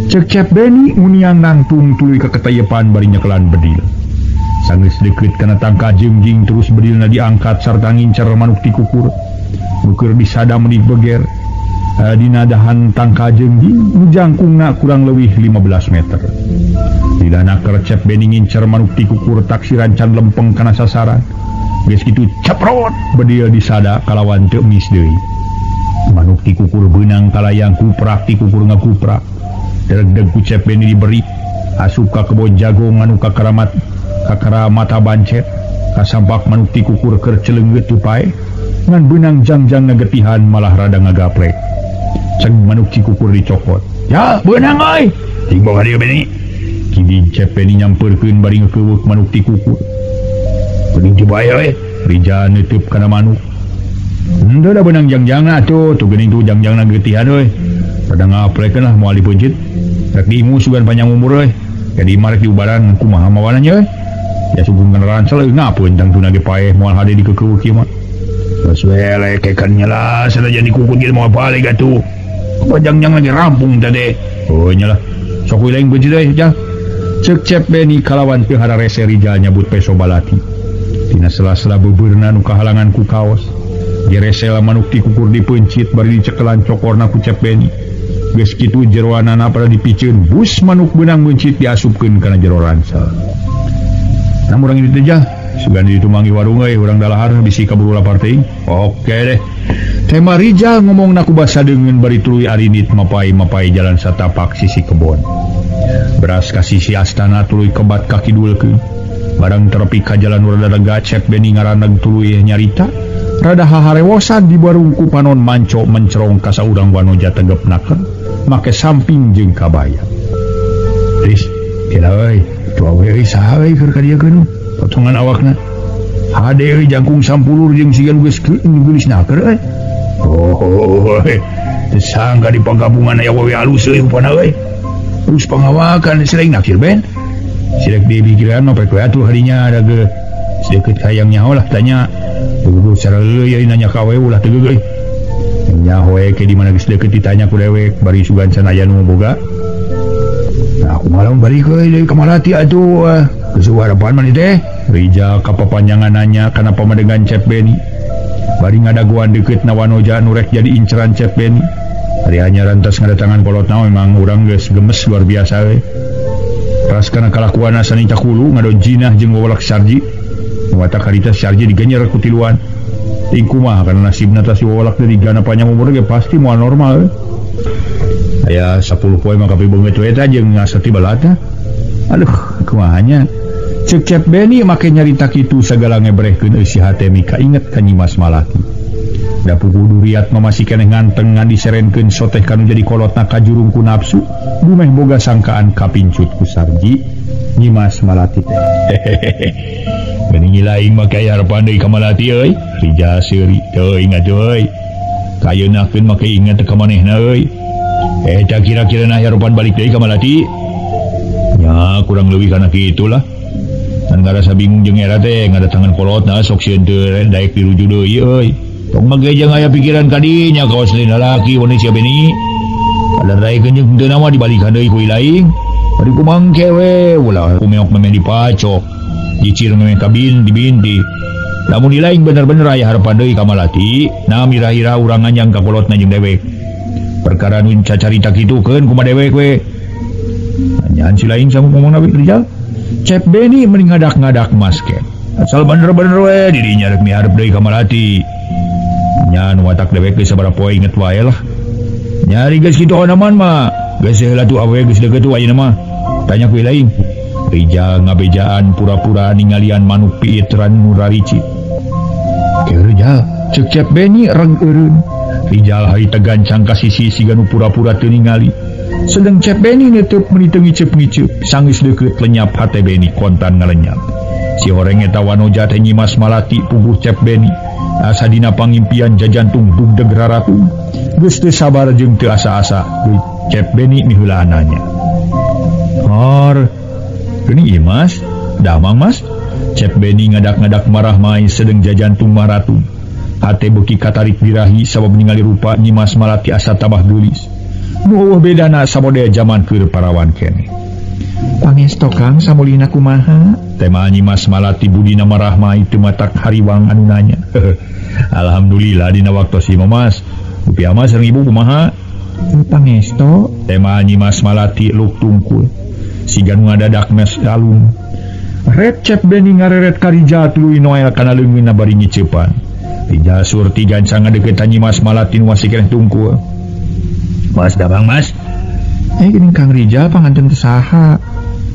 Cek Cep Beni muniang nangtung tuluy ka katayepan bari nyekelan bedil. Sanggeus deukeut kana tangka jengjing terus bedilna diangkat sarta ngincer manuk ti kukur. Bukur disada meuni beger. Dina dahan tangka jengjing jangkungna kurang leuwih 15 meter. Dilana keur Cep Beni ngincer manuk ti kukur taksiran can lempeng kana sasaran. Geus kitu ceprot bedil disada kalawan teu mis deui. Manuk ti kukur beunang kalayang kuprak ti kukur ngakuprak. Dereg-deg ku Cep Beni diberi asup ka kebon jagong anu kakara mata bancet. Kasampak manuk ti kukur keur celeunggeut teu pae ngan beunang jangjang ngagetihan malah rada ngagaplek. Ceng manuk ti kukur dicokot. Ya, beunang euy. Ting bawa dia Beni. Kini Cep Beni nyamperkeun bari ngeukeuk manuk ti kukur. Geuning teu bae euy. Rija neuteub kana manuk. Henteu da beunang jangjangna atuh, tu geuning tu jangjangna getihan euy. Pada ngaplekeun lah moal dipeunceut. Rek diimu sugan panjang umur euy. Jadi marek diubaran kumaha mawananya euy. Ya sugun keneran saleuh ngapeun tangtuna ge paeh moal hade dikeukeukeuk kieu mah. Geus we lekekeun lah sanajan dikukut ge moal balik atuh. Panjang-jang lagi rampung tadi. Oh nyalah. Sok wilayang beunceut euy jah. Cek Cep Beni kalawan teu hara rese Rijal nyabut peso balati. Tina sela-sela beubeurna nu kahalangan ku kaos. Geresela manuk ti kukur dipeuncit bari dicekelan cokorna ku Cep Beni. Geus kitu jeroanana pada dipiceun bus manuk beunang meuncit diasupkeun kana jero ransel. Namun urang ditu jah. Sugan ditumangi warung euy urang dalahar bisi kaburu lapar teuing. Oke deh. Tema Rijal ngomong naku basa dengan bari tuluy arinit mapai-mapai jalan satapak sisi kebon. Beras ka sisi astana tuluy kebat kaki dulkeun. Barang terepi ka jalan rada lega Cep Beni ngaraneg tuluy nyarita. Rada haharewosan di warung ku panon manco mencerong ka saurang wanoja tegepnakeun make samping jeung kabaya. Ris, kira euy, tu awe euy saha euy keur ka dieu keun potongan awakna. Hade euy jangkung sampulur jeung sigan geus geulisna keur euy. Sangka di penggabungan aya wawe alus euy upana euy. Terus pangawakan selain naksir ben. Silek dipikiran mah pek we atuh harinya ada ge sedeket hayang nyaho lah tanya. Dulu cara euy nanya ka we ulah teu euy. Nyaho we ke di mana geus deukeut ditanya ku dewek bari sugan sanaya nu boga. Nah, aku malam bari euy deui ka Malati atuh. Geus harapan mah teh. Rija kapapanjangan nanya kana pamadegan Cep Beni. Bari ngadaguan deukeut na wanoja nu rek jadi inceran Cep Beni. Ari hanya rantas ngadatangan kolotna memang urang geus gemes luar biasa we. Ras kana kalakuan asani cakulu ngadon jinah jeung wawalak Sarji. Wata karita Sarji digenyer ku tiluan. Ting kumaha kana nasibna teh si wawalak teh digana panjang umur ge pasti moal normal we. Aya 10 poe mah kapi beungeut we teh jeung ngaseti balata. Aduh, kumahanya. Cek Cep Beni make nyarita kitu sagala ngebrehkeun eusi hate mika inget ka Nyimas Malati. Da pugu duriat mah masih keneh nganteng ngan diserenkeun soteh kanu jadi kolotna ka jurung ku nafsu, dumeh boga sangkaan kapincut ku Sarji Nyimas Malati teh. Geuning laing mah kaya harapan deui ka Malati euy. Rija seuri teu ingat euy. Kayeuna-keun make inget ka manehna euy. Eta kira-kira nah harapan balik deui ka Malati. Ya kurang leuwih kana kitulah. Dan ngarasa bingung jeung era teh ngadatangan kolotna sok sieun teu daek diruju deui euy. Tong mah ge jeung aya pikiran ka dinya kaos lain lalaki wani sia Beni. Kada daekeun jeung teu nama dibalikan deui ku ilaing. Bari kumangke we ulah kumeok meme dipacok. Dicir meme ka binti. Lamun ilaing bener-bener aya harapan deui ka Malati, nah mira-ira urang anjang ka kolotna jeung dewek. Perkara nu cacarita kitukeun kumaha dewek we. Nyaan si laing sama ngomongna we Rijal. Cep Beni mending ngadak-ngadak masket. Asal bener-bener we dirinya rek miharep deui ka Malati. Nya nu watak dewek geus sabaraha poe inget wae lah. Nyari geus kitu onaman mah. Geus heula tu awewe geus deukeut tu ayeuna mah. Tanya ku ilaing. Rijal ngabejaan pura-pura ningalian manuk piitran nuraricit. Kerja cek Cep Beni reg eureun. Rijal hari tegan cangka sisi siganu pura-pura teu ningali. Sedang Cep Beni netep meuli teu ngiceup-ngiceup, sanggeus deukeut lenyap hate Beni kontan ngalenyap. Si horeng eta wanoja teh Nyimas Malati puguh Cep Beni. Asa dina pangimpian jajantung dugdeg raratung. Geus teu sabar jeung teu asa-asa deui Cep Beni miheula nanya. Har, geuning ieu Mas, damang Mas. Cep Beni ngadak-ngadak marah mai sedeng jajantung maratung. Hate beuki katarik birahi sabab ningali rupa Nyimas Malati asa tabah geulis. Nu eueuh bedana samodea zaman keur parawan keneh. Pangesto Kang samulina kumaha? Tema Nyimas Malati budina marah mai teu matak hariwang anu nanya. Alhamdulillah dina waktos ieu Mas. Upi Mas sareng ibu kumaha? Pangesto. Tema Nyimas Malati luk tungkul. Siga nu ngadadak mes alun. Red Cep Beni ngareret ka Rijal tuluy noel kana leungeunna bari ngiceupan. Rijal surti gansa ngadeukeutan Nyimas Malati nu masih keneh tungkul. Mas damang Mas. Geuning Kang Rijal panganten teu saha.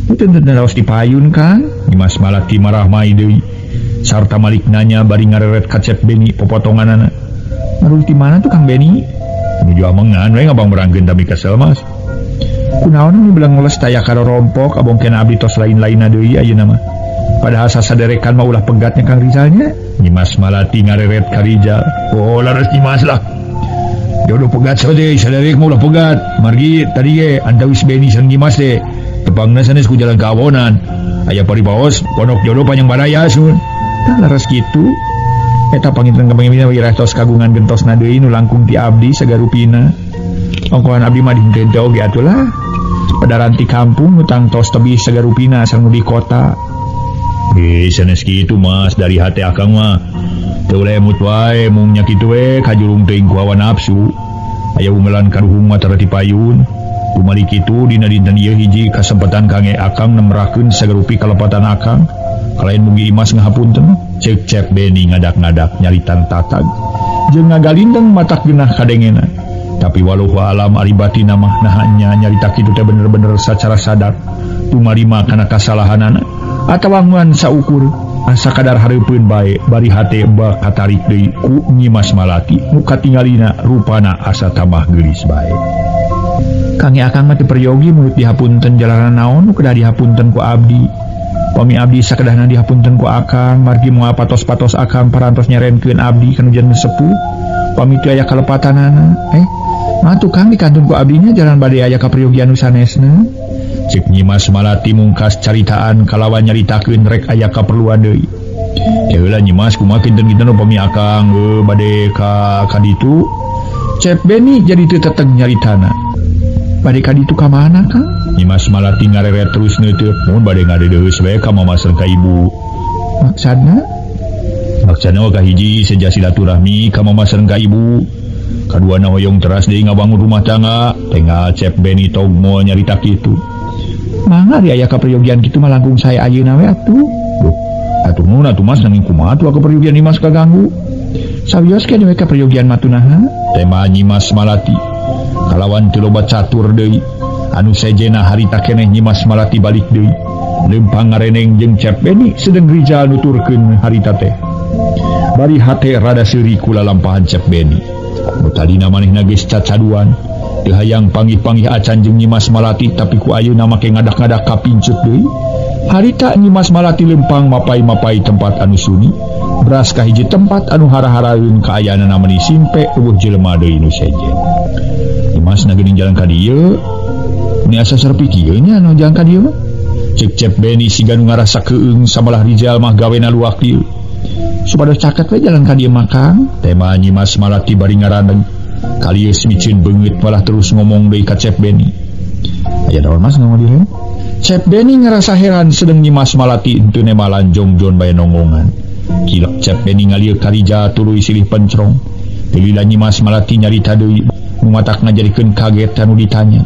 Teu raos dipayun Kang. Nyimas Malati marah mai deui. Sarta malik nanya bari ngareret ka Cep Beni popotonganana. Aduh di mana tuh Kang Beni? Nuju amengan we ngabang merangkeun tapi kesel Mas. Kunaon nu bilang ngeles taya karo rompok abong kena abdi tos lain-lainna deui ayeuna mah. Padahal sasaderekan mah ulah pegatnya Kang Rizalnya. Nyimas Malati ngareret ka Rijal. Oh laras Nyimas lah. Dia udah pegat sade saderek mah ulah pegat. Margi tadi ge antawis Beni sareng Nyimas teh tepangna sanes ku jalan kawonan. Aya paribaos ponok jodoh panjang baraya sun. Tah laras kitu. Eta panginten kepengina wirah tos kagungan gentosna deui nu langkung ti abdi sagarupina. Ongkohan abdi mah dihenteu oge atulah. Padaran ti kampung utang tos tebih sagarupina sareng di kota. Sanes kitu Mas dari hate akang mah. Teu lemut wae mung nya kitu we kajurung teuing ku hawa nafsu. Aya ungelan karuhung mah tara dipayun. Tumali kitu dina dinten ieu hiji kasempatan kange akang nemerakeun sagarupi kalepatan akang. Kalain mugi Imas ngahapunten. Cek Cep Beni ngadak-ngadak nyaritan tatag. Jeung ngagalindeng matak geunah kadengena. Tapi walau alam ari batina mah nahanya nyarita kitu teh bener-bener sacara sadar tumarima kana kasalahanana atawa ngan saukur asa kadar hareupeun bae bari hate bak katarik deui ku Nyimas Malati nu katingalina rupana asa tambah geulis bae. Kange akang mah teu peryogi mulut dihapunten jalanan naon nu kedah dihapunten ku abdi. Pami abdi sakedahna dihapunten ku akang margi moal patos-patos akang parantos nyarenkeun abdi kana jan sepuh. Pami teu aya kalepatanana. Matu Kang dikantun ku abdinya jalan bade aya kapriyogian nu sanesna. Cek Nyimas Malati mungkas caritaan kalawan nyaritakeun rek aya kaperluan deui. Heula Nyimas kumaha kinten-kinten upami akang bade ka ditu. Cep Beni jadi teu teteg nyaritana. Bade ka ditu ka mana Kang? Nyimas Malati ngareret terus neuteut mun bade ngadedeus we ka mama sareng ka ibu. Maksudna ka hiji seja silaturahmi ka mama sareng ka ibu. Kaduana hoyong teras deui ngabangun rumah tangga. Tengah Cep Beni tong moal nyarita kitu. Mangga aya kapriyogian kitu mah langkung sae ayeuna we atuh. Duh, atuh mun atuh Mas nanging kumaha atuh kapriyogian Nyimas kaganggu? Sawios keneh we kapriyogian matunaha. Tema Nyimas Malati. Kalawan teu loba catur deui. Anu sejena harita keneh Nyimas Malati balik deui. Lempang ngareneng jeung Cep Beni sedeng Rijal nuturkeun harita teh. Bari hate rada seuri kula lampahan Cep Beni. Talina manehna geus cacaduan. Teu hayang panggih-panggih acan jeung Nyimas Malati tapi ku ayeuna make ngadak-ngadak kapincut deui. Harita Nyimas Malati lempang mapai-mapai tempat anu sunyi. Beras ka hiji tempat anu hara-haraeun ka ayeuna meni simpe eueuh jelema deui nu sejen. Nyimas geuning jalan ka dieu. Ini asa sarepik ieu nya anu jalan ka dieu mah. Cek Cep Beni siga nu ngarasa keueung sabalah Rijal mah gawena luak dieu. Supados caket we jalan ka dieu mah Kang. Tema Nyimas Malati bari ngarandeung. Kalius micin beungeut malah terus ngomong deui ka Cep Beni. Aya naon Mas ngomong dieu? Cep Beni ngerasa heran sedeng Nyimas Malati henteu nemalan jongjon bae nongongan. Kilap Cep Beni ngalieu ka Rijal tuluy silih pencrong. Lila Nyimas Malati nyarita deui nu matak ngajarikeun kaget anu ditanya.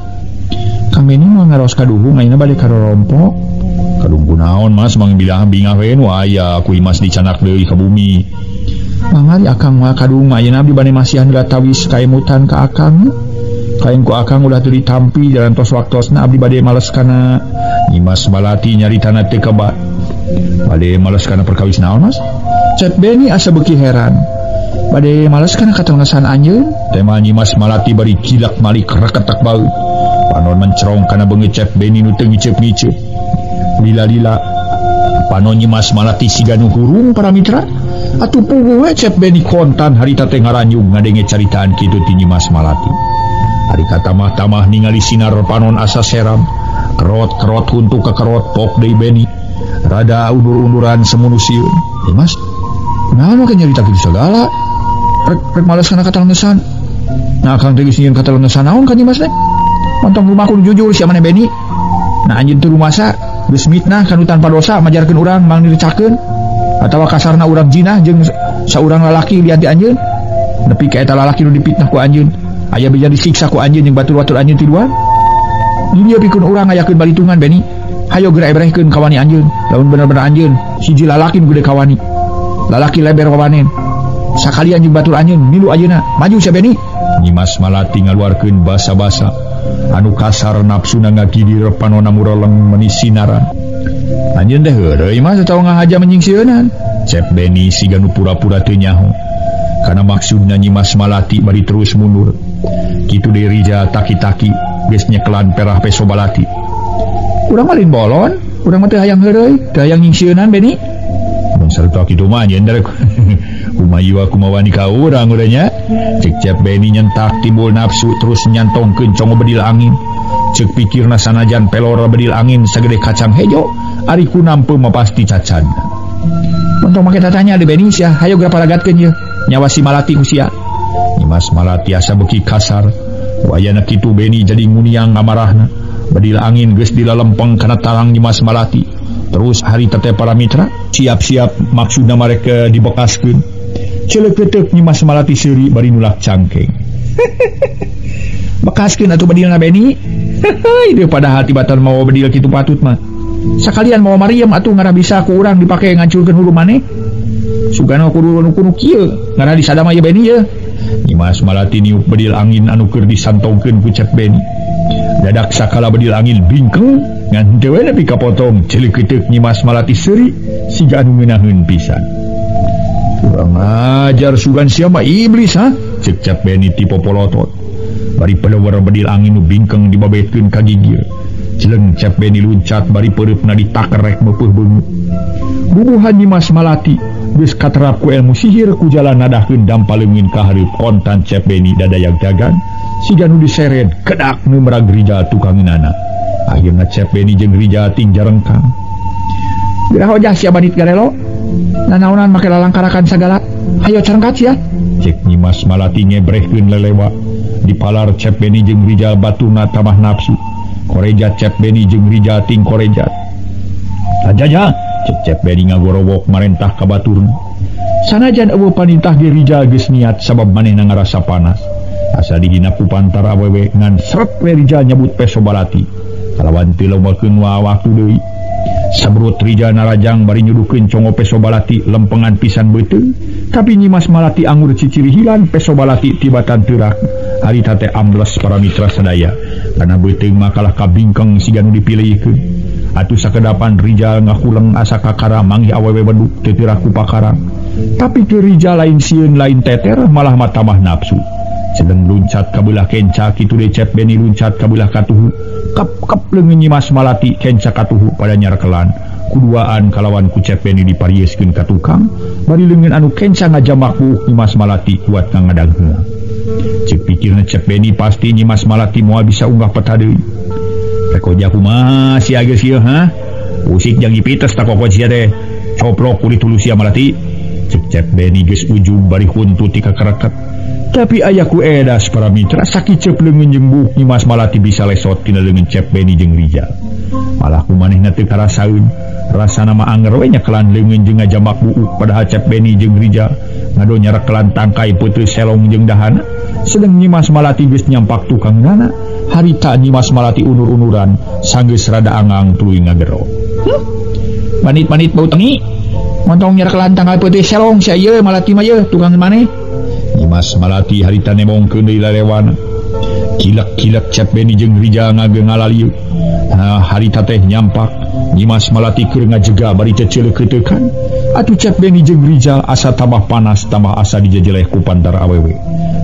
Kang Beni mau ngaros kaduhung ayeuna bade ka rompok. Kadung kunaon Mas mang bilang bingah we nu aya ku Imas dicanak deui ka bumi. Mangari akang mah kadung ayeuna abdi bade masihan gatawis kaemutan ka akang. Kain ku akang ulah teu ditampi jalan tos waktosna abdi bade males kana Nyimas Malati nyarita teh kabat. Bade males kana perkawis naon Mas? Cep Beni asa beuki heran. Bade males kana katengesan anjeun. Tema Nyimas Malati bari kilak malik reketak baut. Panon mencerong kana beungeut Cep Beni nu teu ngiceup-ngiceup. Lila-lila panon Nyimas Malati siga nu hurung para mitra. Atuh puguh we Cep Beni kontan harita teh ngaranjung ngadenge caritaan kitu ti Nyimas Malati. Ari katamah-tamah ningali sinar panon asa seram. Kerot-kerot huntu ka kerot pok deui Beni. Rada undur-unduran semunu sieun. Mas, naon we nyarita kitu sagala? Rek males kana kataleusan. Nah, Kang teh geus nyieun kataleusan naon ka Nyimas teh? Montong rumahku jujur sia maneh Beni. Nah anjeun teu rumasa geus mitnah kanu tanpa dosa majarkeun urang mang diricakeun. Atawa kasarna urang jinah jeung saurang lalaki lianti anjeun. Nepi ka eta lalaki nu dipitnah ku anjeun. Aya bija disiksa ku anjeun jeung batur-batur anjeun ti luar. Dia pikeun urang ngayakeun balitungan Beni. Hayo geura ebrehkeun kawani anjeun. Lamun bener-bener anjeun siji lalaki nu gede kawani. Lalaki leber wawanen. Sakalian jeung batur anjeun milu ajeuna. Maju sia Beni. Nyimas Malati ngaluarkeun basa-basa anu kasar nafsuna ngagidir panonna mureleng meuni sinaran. Anjeun teh heureui Mas atawa ngahaja menyingsieunan. Cep Beni siga nu pura-pura teu nyaho. Kana maksudna Nyimas Malati bari terus mundur. Kitu deui Rija taki-taki geus nyekelan perah Pesobalati. Urang malin bolon, urang mah teu hayang heureui, teu hayang nyingsieunan Beni. Mun sarta kitu mah nyen derek. Kumayu aku mawani ka urang urangnya. Cek Cep Beni nyentak timbul nafsu terus nyantongkeun congo bedil angin. Cek pikirna sanajan pelor bedil angin sagede kacang hejo, ari ku nampeu mah pasti cacan. Montong make tatanya de Beni sia, hayo geura palagatkeun ye. Nyawa si Malati ku sia. Nyimas Malati asa beuki kasar. Wayana kitu Beni jadi nguniang amarahna. Bedil angin geus dilalempeng kana tarang Nyimas Malati. Terus harita teh para mitra siap-siap maksudna marek dibekaskeun. Ceuleuh-teuteuk Nyimas Malati seuri bari nulak cangkeng. Bekaskeun atuh bedilna Beni. Ieu padahal tibatan mawa bedil kitu patut mah. Sakalian mawa Maryam atuh ngara bisa ku urang dipake ngancurkeun hulu maneh. Sugana kudu nu kieu ngara disadama ye Beni ye. Nyimas Malati niup bedil angin anu keur disantongkeun ku Cep Beni. Dadak sakala bedil angin bingkeng ngan teu we nepi kapotong ceuleuh-teuteuk Nyimas Malati seuri siga anu ngeunaheun pisan. Kurang ajar sugan sia mah iblis ha, cek Cep Beni ti popolotot. Bari peleuwer bedil angin nu bingkeng dibabetkeun ka gigir. Jeleng Cep Beni luncat bari peureupna ditakerek meupuh beungeut. Bubuhan Nyimas Malati geus katerap ku ilmu sihir ku jalan nadahkeun dampaleungin ka hareup kontan Cep Beni dadayag dagan siga nu diseret kedak nu merag Rija tukangeunana. Akhirna Cep Beni jeung Rija ting jarengkang. Geura hojah sia bandit garelo. Nanaonan make lalangkarakan sagala. Hayo carengkat sia. Cek Nyimas Malati ngebrehkeun lelewa. Dipalar Cep Beni jeung Rija batuna tamah nafsu. Korejat Cep Beni jeung Rija ting korejat. Ajaja, Cep Beni ngagorowok marentah ka baturna. Sanajan eueuh panintah ge Rija geus niat sabab manehna ngarasa panas. Asa dihina ku pantar awewe ngan sret we Rija nyebut Pesobalati. Kalawan teu lombakeun waktu deui. Sabrut Rija narajang bari nyuduhkeun congo Pesobalati lempengan pisan beuteung. Tapi Nyimas Malati anggur ciciri hilan Pesobalati tibatan teurak. Harita teh ambles para mitra sadaya. Kana beuteung makalah kabingkeng siga nu dipilihkeun. Atuh sakedapan Rija ngahuleng asa kakara mangih awewe beduk teu teurak ku pakarang. Tapi ke Rija lain sieun lain teter malah matamah nafsu. Sedeng luncat kabelah kenca kitu de Cep Beni luncat kabelah katuhu. Kep leungeun Nyimas Malati kenca katuhu pada nyarkelan. Kuduaan kalawan ku Cep Beni diparieskeun ka tukang. Bari leungeun anu kenca ngajamak buuk Nyimas Malati kuat ngadangheula. Cek pikirna Cep Beni pasti Nyimas Malati moal bisa unggah peta deui. Rekoja kumaha sia geus ieu ha? Usik jang ipites tak kokot sia teh. Coplok kulit tulu sia Malati. Cek Cep Beni geus ujug bari huntu ti kakereket. Tapi aya ku edas para mitra sakicep leungeun jeung buuk Nyimas Malati bisa lesot tina leungeun Cep Beni jeung Rija. Malah kumanehna teu karasaeun. Rasana mah anger we nyakelan leungeun jeung ngajamak buuk padahal Cep Beni jeung Rija ngado nyarekelan tangkai peuteul selong jeung dahana. Sedeng Nyimas Malati geus nyampak tukangeunana. Harita Nyimas Malati unur-unuran sanggeus rada angang tuluy ngagero. Bandit-bandit bau tengi. Montong nyarekelan tangkai peuteul selong sia ieu Malati mah ieu tukang maneh. Nyimas Malati harita nemongkeun deui lalewana. Kilak-kilak Cep Beni jeung Rija ngage ngalalieu. Harita teh nyampak Nyimas Malati keur ngajega bari ceceleuk-keutekan. Atuh Cep Beni jeung Rija asa tambah panas tambah asa dijejeleh ku pantara awewe.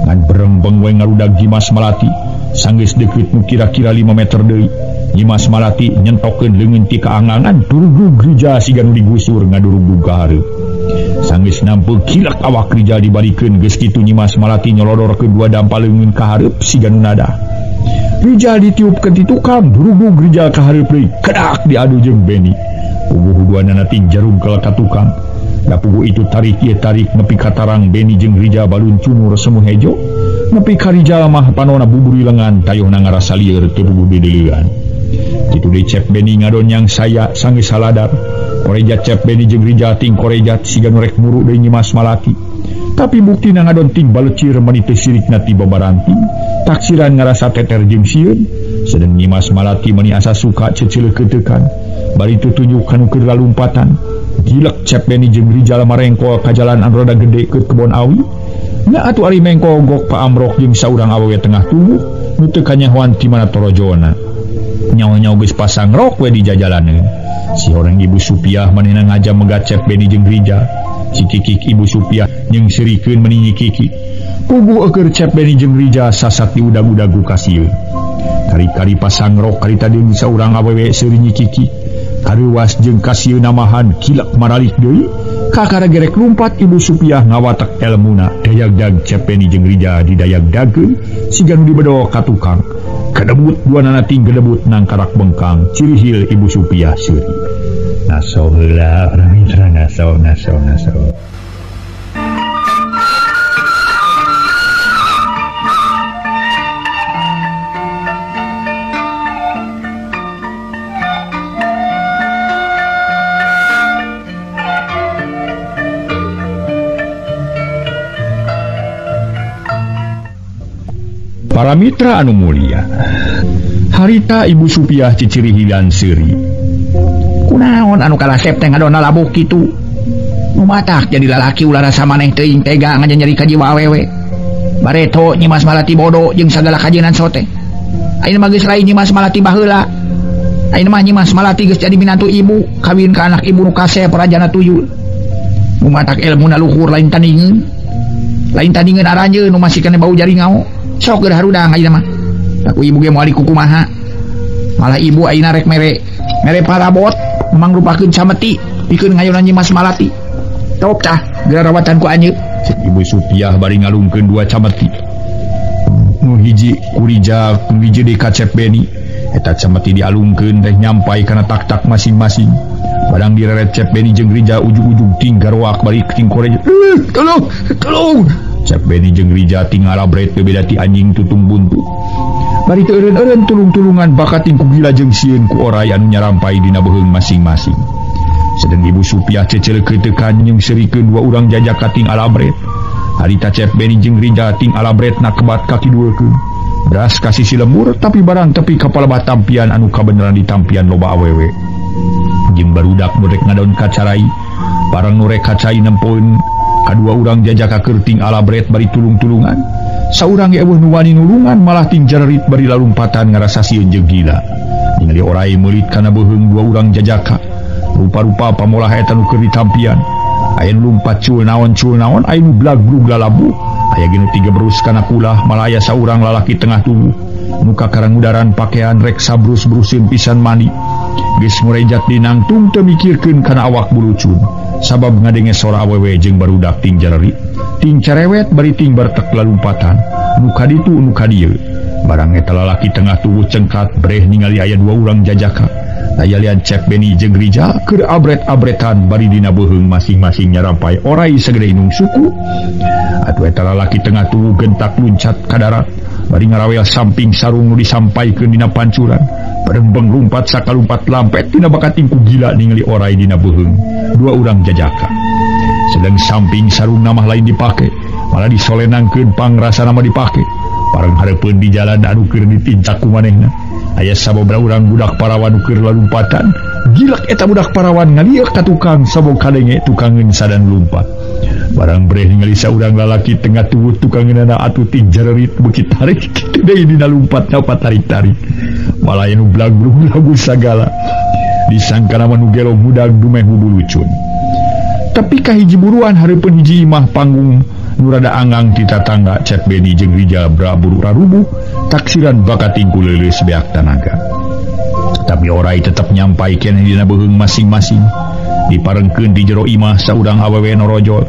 Ngan berembeng we ngarudag Nyimas Malati sanggeus deukeut nu kira-kira 5 meter deui. Nyimas Malati nyentokeun leungeun ti kaangangan durug Rija sigan digusur ngadurug ka hareup. Sanggeus nampeul kilak awak Rija dibalikeun geus kitu Nyimas Malati nyolodor kedua dampal leungeun ka hareup sigan nada. Rija ditiupkeun ti tukang durug Rija ka hareup deui kedak diadu jeung Beni. Puguh-puguhna ting jarum ka tukang. Da puguh itu tarik ieu tarik nepi ka tarang Beni jeung Rija balun cunur semu hejo. Nepi ka Rija mah panonna buburi lengan tayohna ngarasa lieur teu puguh dedeleuan. Kitu deui Cep Beni ngadonyang saya sanggeus saladar. Korejat Cep Beni jeung Rija ting korejat siga nu rek muru deui Nyimas Malati. Tapi buktina ngadon ting balecir meni teu sirikna ti babaranting. Taksiran ngarasa teter jeung sieun. Sedeng Nyimas Malati meni asa suka ceceleuk-keutekan. Bari tutunjuk kanu keur lalumpatan. Gilek Cep Beni jeung Rija marengko ka jalan anu rada gede ke kebon awi. Nya atuh ari mengko gok Pa Amrok jeung saurang awewe tengah tubuh nu teu kanyahoan ti mana torojona. Nyawa-nyawa geus pasang rok we di jajalaneun. Si horeng Ibu Supiah manehna ngajam megat Cep Beni jeung Rija. Si Kikik Ibu Supiah jeung sirikeun meninyi Kiki. Puguh eukeur Cep Beni jeung Rija sasak diudag-udagu ka sieun. Kari-kari pasang rok karita deui saurang awewe seurinyi Kiki. Kareuwas jeung kasieun namahan kilak maralik deui. Kakara gerek lumpat Ibu Supiah ngawatek elmuna dayagdag Cep Beni jeung Rija didayagdageun siga nu dibedog ka tukang. Kadebut duanana ting gedebut nang karak bengkang cirihil Ibu Supiah seuri. Naso heula urang mitra naso. Para mitra anu mulia, harita Ibu Supiah cicirihilan seuri. Kunaon anu kalasep teh ngadonna labuh kitu? Nu matak jadi lalaki ulah rasa maneh teuing tega nganyeri ka jiwa awewe. Bareto Nyimas Malati bodo jeung sagala kajeunan sote. Ayeuna mah geus lain Nyimas Malati baheula. Ayeuna mah Nyimas Malati geus jadi minantu ibu, kawin ka anak ibu nu kasep rajana tuyul. Nu matak elmuna luhur lain tandingeun. Lain tandingeun aranjeun nu masih kene bau jari ngao. Sok geus harudang ayeuna mah. Aku ibu ge moal dikukumaha. Malah ibu ayeuna rek mere parabot mangrupakeun cameti pikeun ngayunan Nyimas Malati. Top tah geura rawatan ku anjeun. Ibu Supiah bari ngalungkeun dua cameti. Nu hiji ku Rija, nu hiji di ka Cep Beni. Eta cameti dialungkeun teh nyampai kana tak-tak masing-masing. Badang direret Cep Beni jeung Rija ujug-ujug ting garwak bari ting koreja. Tolong. Cep Beni jeung Rija tinggal abret beda ti anjing tutung buntut. Bari teu eureun-eureun tulung-tulungan bakat tingku gila jeung sieun ku oray anu nyarampai dina beheung masing-masing. Sedeng Ibu Supiah ceceleuk-keutekan jeung serikeun dua urang jajak ka ting alabret. Harita Cep Beni jeung Rija ting alabret na kebat kaki dueukeun. Beras ka sisi lembur tapi barang tepi ka palebat tampian anu kabeneran di tampian loba awewe. Jeung barudak nu rek ngadon kacarai, barang nu rek kacai nempoeun kadua urang jajaka keur ting alabret bari tulung-tulungan. Saurang ge eueuh nu wani nulungan malah ting jarerit bari lalumpatan ngarasa sieun jeung gila. Ningali oray meulit kana beheung dua urang jajaka. Rupa-rupa pamolah eta nu keur ditampian. Aya nu lumpat cul naon, aya nu blag-blug lalabuh. Aya ge nu tigebrus kana kulah, malah aya saurang lalaki tengah tubuh. Nu kakarangudaran pakean rek sabrus-brusin pisan mani. Geus ngurejat dinangtung teu mikirkeun kana awak bulucun. Sabab ngadenge sora awewe jeung barudak ting jarerit, ting cerewet bari ting bertek lalumpatan. Nu kaditu nu kadieu. Barang eta lalaki tengah tubuh cengkat breh ningali aya dua urang jajaka. Aya lian Cep Beni jeung Rija keur abret-abretan bari dina beheung masing-masing nyarampai oray sagede inung suku. Atuh eta lalaki tengah tubuh gentak luncat ka darat bari ngarawel samping sarung nu disampaikeun dina pancuran. Bareng lumpat sakalumpat lampet tina bakat tingku gila ningali oray dina beheung dua urang jajaka. Sedang samping sarung namah lain dipake, malah disolenangkeun pangrasa nama dipake. Parang hareupeun di jalan anu keur ditincak ku manehna. Aya sababaraha urang budak parawan nu keur lalumpatan. Gilak eta budak parawan ngalieur ka tukang sabog kadenge tukangeun sadan lumpat. barang breh ningali saurang lalaki tengah tubuh tukang ngeunana atuh ti jererit beuki tarik kitu deui dina lumpatna patarik-tarik malah anu blag-blug lagu sagala disangkana manu gelo budak dumeh bubulucun tapi kahiji buruan hareupeun hiji imah panggung nu rada anggang ti tatangga Cep Beni jeung Rijal buru rarubuh taksiran bakat tingku leuleus beak tanaga tapi orai tetep nyampai keneh dina beheung masing-masing diparengkeun di jero imah saurang awewe norojol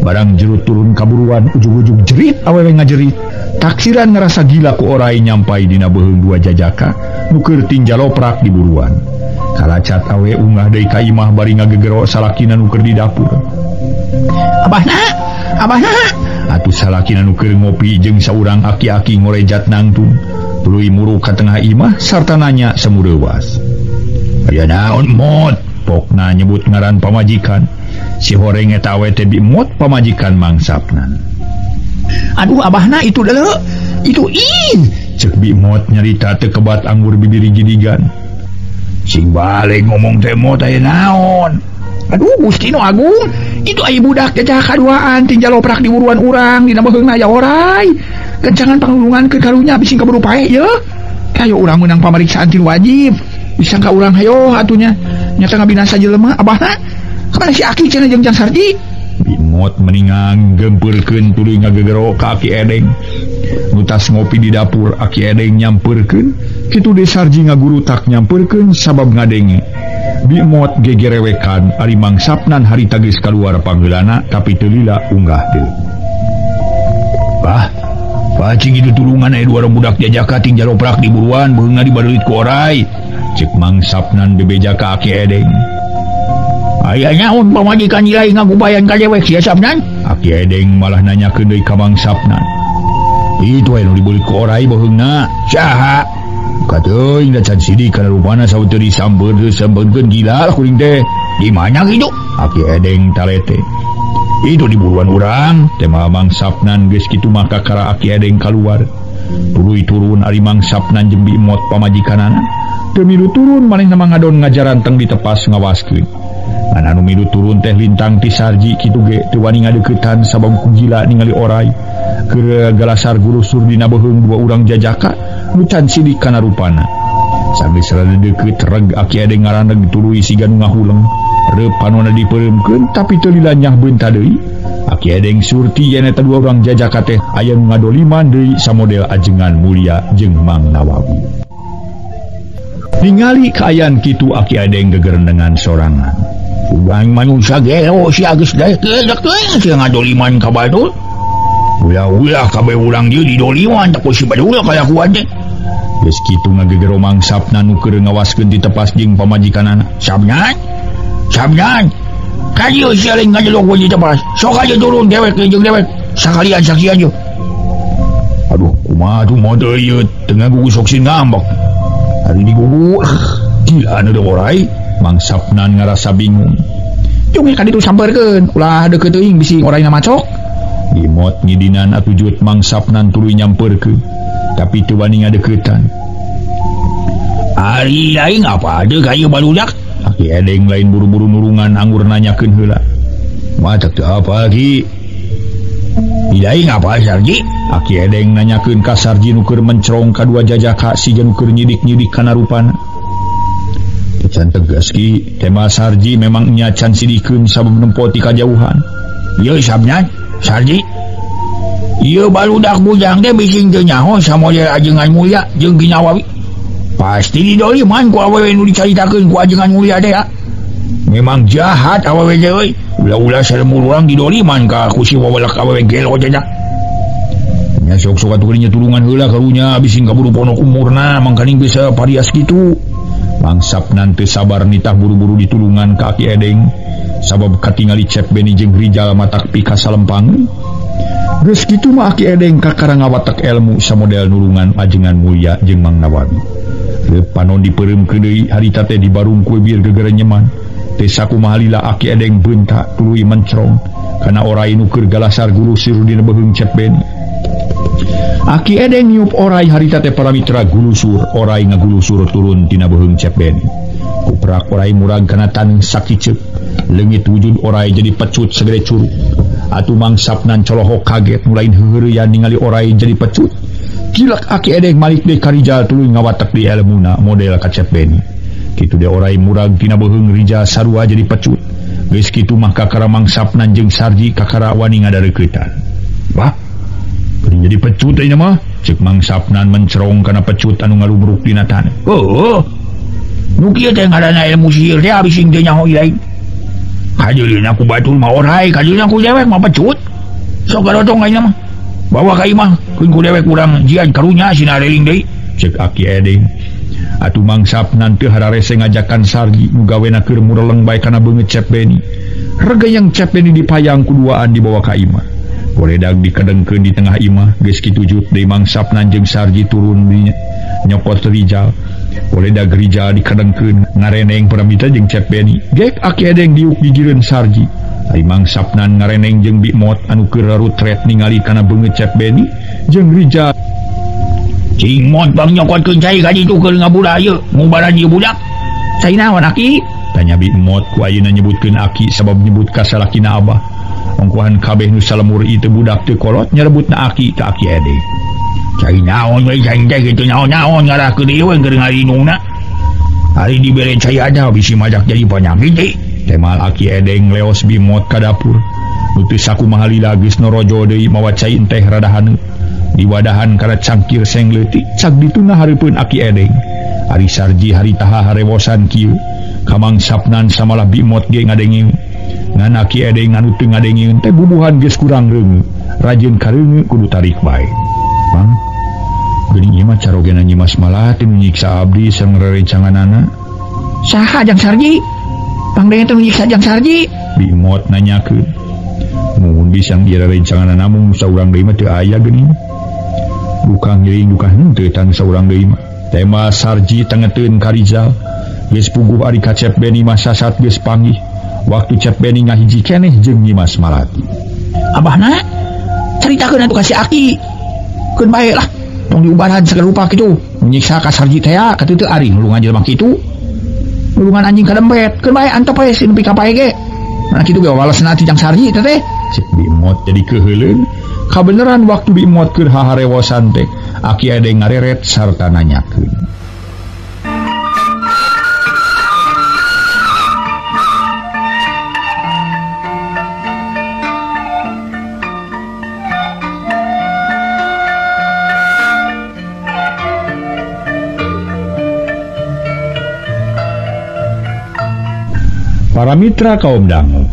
barang jerut turun kaburuan ujug-ujug jerit awewe ngajerit taksiran ngerasa gila ku orai nyampai dina beheung dua jajaka nu keur tinjaloprak di buruan kalacat awe ungah deui ka imah bari ngagegero salakina nu keur di dapur abahna atuh salakina nu keur ngopi jeung saurang aki-aki ngorejat nangtung tuluy muru ka tengah imah sarta nanya semureuwas aya naon mot pokna nyebut ngaran pamajikan si horeng eta awe teh bimot pamajikan mangsapnan aduh abahna itu deuleu itu cek bimot nyarita teu kebat anggur bibiri gidigan sing balik ngomong teh mot aya naon aduh Gusti nu Agung itu aya budak jajah kaduaan tinggal oprak di buruan urang dina beheungna aya orai kencangan panglungan ke karunya bising kaburu pae ye kayo urang meunang pameriksaan ti wajib bisa ka urang hayo atunya nyata ngabinasa jelema abahna kamana si Aki cenah jeung Jang Sarji bimot meningang gempeurkeun tuluy ngagegero ka Aki Edeng nutas ngopi di dapur Aki Edeng nyampeurkeun kitu de Sarji ngagurutak nyampeurkeun sabab ngadenge bimot gegerewekan ari mangsapnan harita geus kaluar panggeulana tapi teu lila unggah deui pacing itu tulungan aya dua budak jajaka tinggal oprak di buruan beheungna dibadeulit ku orai cek mangsapnan bebejaka Aki Edeng aya nyaon pamajikan ilai ngagubayan ka dewek sia sabnan Aki Edeng malah nanyakeun deui ka mangsapnan itu aya nu dibeulit ku orai beheungna saha kateuing da can sidik kana rupana saut teu disambeurkeun gila lah kuring teh di mana kitu Aki Edeng talete itu di buruan urang tema mangsapnan geus kitu maka kara Aki Edeng kaluar tuluy turun ari mangsapnan jeung bimot pamajikanana teu milu turun manehna mangadon ngajaran teng ditepas ngawaskeun ngan anu milu turun teh lintang ti Sarji kitu ge teu wani ngadeuketan sabab ku gila ningali orai keur galasar gulusur dina beheung dua urang jajaka nu can sidik kana rupana sanggeus rada deukeut reg Aki Edeng ngaraneg tuluy siga nu ngahuleng reup panonna dipeureumkeun tapi teu lilanyah beunta deui Aki Edeng surti yen eta dua urang jajaka teh aya nu ngadoliman deui samodel ajengan mulia jeung Mang Nawawi ningali kaayaan kitu Aki Edeng gegerendengan sorangan urang manusia gelo si geus daek teh si ngadoliman ka badul ulah kabeh urang dieu didoliman tak si badul kaya kuat teh geus kitu ngagegero mangsapna nu keur ngawaskeun di tepas jeung pamajikanana Sabnan kayu sialing ngajelok di tepas sok aja turun dewek jeung dewek sakalian saksian jo aduh kumaha tuh motor ieu tengah gugusok sin ngambek hari digugu gila anu orai mangsapnan ngarasa bingung jeung ka ditu sampeurkeun ulah deukeut teuing bisi orayna macok bimot ngidinan atuh jut mangsapnan tuluy nyampeurkeun tapi teu wani ngadeuketan ari lain apa ada kayu baludak Aki Edeng lain buru-buru nurungan anggur nanyakeun heula matak teu apa Ki ilaing apa Sarji Aki Edeng nanyakeun ka Sarji nu keur mencrong kadua jajaka siga nu keur nyidik-nyidik kana rupana can tegas Ki tema Sarji memang nya can sidikeun sabab nempo ti kajauhan ieu sabnan Sarji ieu baludak bujang teh bising teu nyaho samodel ajengan mulia jeung Ki Nawawi pasti didoliman ku awewe nu dicaritakeun ku ajengan mulia teh memang jahat awewe teh euy ulah-ulah salemur urang didoliman ka ku si wawalak awewe gelo teh nya sok-sok atuh nya tulungan heula karunya bising kaburu ponok umurna mangkaning bisa parias kitu mangsapnan teu sabar nitah buru-buru ditulungan ka Aki Edeng sabab katingali Cep Beni jeung Rijal matak pika salempangeun geus kitu mah Aki Edeng kakara ngawatek ilmu samodel nulungan ajengan mulia jeung Mang Nawawi panon dipeureumkeun deui harita teh dibarung kue biar gegerenyeman teh sakumaha lila Aki Edeng beunta tuluy mencrong kana orai nu keur galasar gulusur dina beheung Cep Beni Aki Edeng nyup orai harita teh para mitra gulusur orai ngagulusur turun tina beheung Cep Beni kuprak orai murag kana tan sakiceuk leungit wujud orai jadi pecut segede curug atuh mangsapnan colohok kaget mulai heureuyan ningali orai jadi pecut. Kilak Aki Edeng malik deui ka Rijal tuluy ngawatek di ilmuna model ka Cep Beni. Kitu de orai murag tina beuheung Rijal sarua jadi pecut. Geus kitu mah kakara mangsapnan jeung Sarji kakara wani ngadareuketan. Bah, jadi pecut ayeuna mah ceuk mangsapnan mencerong kana pecut anu ngalumruk dina taneuh. Oh, nu kieu teh ngaranna ilmu sihir teh abis sing teh nyaho ieu. Kajeulina ku batul mah orai, kajeulina ku dewek mah pecut. Sok garotong ayeuna mah. Bawa ka imah, keun ku dewek urang jian karunya sina reling deui, ceuk Aki Edeng. Atuh mangsapnan teu hararese ngajakan Sarji nu gawena keur mureleng bae kana beungeut Cep Beni. Regayang Cep Beni dipayang kuduaan dibawa ka imah. Boledag dikedengkeun di tengah imah, geus kitu jut deui mangsapnan jeung Sarji turun di nyokot Rijal. Boledag Rijal dikedengkeun ngareneng paramita jeung Cep Beni. Gek Aki Edeng diuk gigireun Sarji. Ari mangsapnan ngareneng jeung Bimot anu keur rarutret ningali kana beungeut Cep Beni jeung Rijal. Cing Mot bang nyokotkeun cai ka ditu keur ngabura ieu, ngubaran ieu budak. Cai naon Aki? Tanya Bimot ku ayeuna nyebutkeun Aki sabab nyebut ka salakina Abah. Ongkohan kabeh nu salemur ieu budak teu kolot nyarebutna Aki ka Aki Edeng. Cai naon we cai teh kitu naon-naon ngarahkeun ieu we keur ngarinungna. Ari dibere cai ada bisi majak jadi panyakit teh. Temal Aki Edeng leos Bimot ka dapur. Nutu sakumaha lila geus norojo deui mawa cai teh radahan. Di wadahan kana cangkir seng leutik cak dituna hareupeun Aki Edeng. Ari Sarji haritaha harewosan kieu kamangsapnan samalah Bimot ge ngadengin. Ngan Aki Edeng anu teu ngadengin teh bubuhan geus kurang reungeut. Rajin kareungeut kudu tarik bae. Bang, geuning ieu mah carogena Nyimas Malati nu nyiksa abdi sareng rerencanganana. Saha Jang Sarji? Pangdenge teh nyiksa Jang Sarji? Bimot nanyakeun. Mun bisa ngira rencanganana mung saurang deui mah teu aya geuning. Buka ngiring duka henteu tan saurang deui mah. Tema Sarji tengeteun ka Rijal. Geus puguh ari ka Cep Beni mah sasat geus panggih. Waktu Cep Beni ngahiji keneh jeung Nyimas Malati. Abahna caritakeun atuh ka si Aki. Keun bae lah. Tong diubaran segala rupa kitu. Nyiksa ka Sarji teh kateu teu ari nulungan jelema kitu. Nulungan anjing ka dempet. Keun bae antep we si nepi ka pae ge. Nah kitu ge walesna ti Jang Sarji teh. Cek Bimot jadi keheuleun. Kabeneran waktu Bimot keur haharewosan teh Aki Edeng ngareret sarta nanyakeun. Para mitra kaum dangu,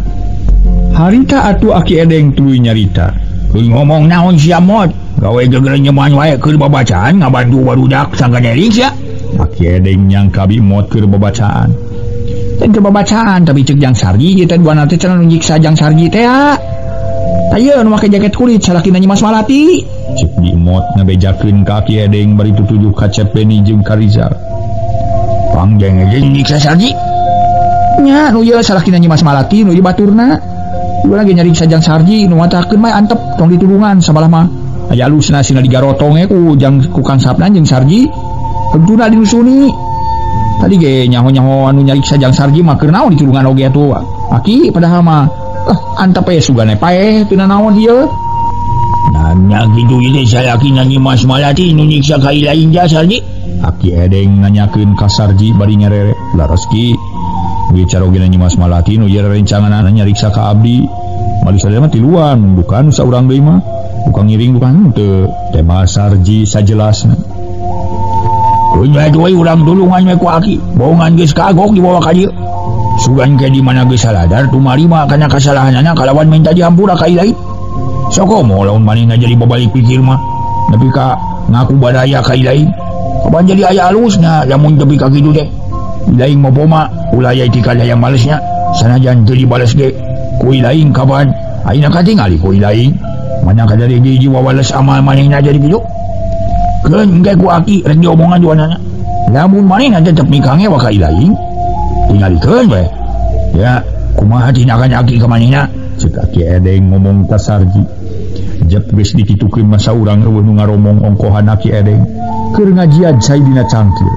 harita atuh Aki Edeng tuluy nyarita. Tuluy ngomong naon sia Mot, gawe gegere nyemuan wae keur babacaan ngabantu barudak sangga neling sia. Aki Edeng nyangka Bimot keur babacaan. Teu keur babacaan tapi ceuk Jang Sarji ieu teh duana teh cenah nyiksa Jang Sarji teh. Ayeuna nu make jaket kulit salakina Nyimas Malati. Ceuk Bimot ngabejakeun ka Aki Edeng bari tutujuh ka Cep Beni jeung ka Rijal. Pangjang jeung nyiksa Sarji. Nya nu ieu salakina Nyimas Malati nu ieu baturna. Ieu lagi nyari Jang Sarji nu matakeun mah antep tong ditulungan sabalah mah. Aya alusna sina digarotong ku ku Kang Sapnan jeung Sarji. Tentuna dinusuni. Tadi ge nyaho-nyaho anu nyari Jang Sarji mah keur naon ditulungan oge atuh. Aki padahal mah antep we sugane paeh teu naon ieu. Nanya kitu ieu salakina Nyimas Malati nu nyiksa ka ilaing ja Sarji. Aki Edeng nanyakeun ka Sarji bari nyarere. Laras ki bicara ogena Nyimas Malati nu ieu rencanganana nyariksa ka abdi. Mali sadaya mah tiluan bukan saurang deui mah. Bukan ngiring bukan henteu. Tema Sarji sajelasna. Keun bae we urang tulungan we ku Aki. Bohongan geus kagok dibawa ka dieu. Sugan ke di mana geus saladar tumari mah kana kasalahanana kalawan minta dihampura ka ilahi. Sakomo lamun manehna jadi babalik pikir mah nepi ka ngaku badaya ka ilahi. Kapan jadi aya alusna lamun tepi ka kitu teh. Ilaing mau poma ulah aya tikal hayang malesnya sanajan teu dibales ge ku ilaing kapan ayeuna katingali ku ilaing mana kadari hiji wawales amal manehna jadi kitu keun engke ku Aki rek diomongan juanana lamun manehna tetep mikange wa ka ilaing tingalikeun we ya kumaha tindakan Aki ka manehna ceuk Aki Edeng ngomong ka Sarji. Jep geus dititukeun masa urang eueuh nu ngaromong ongkohan Aki Edeng keur ngajian cai dina cangkir.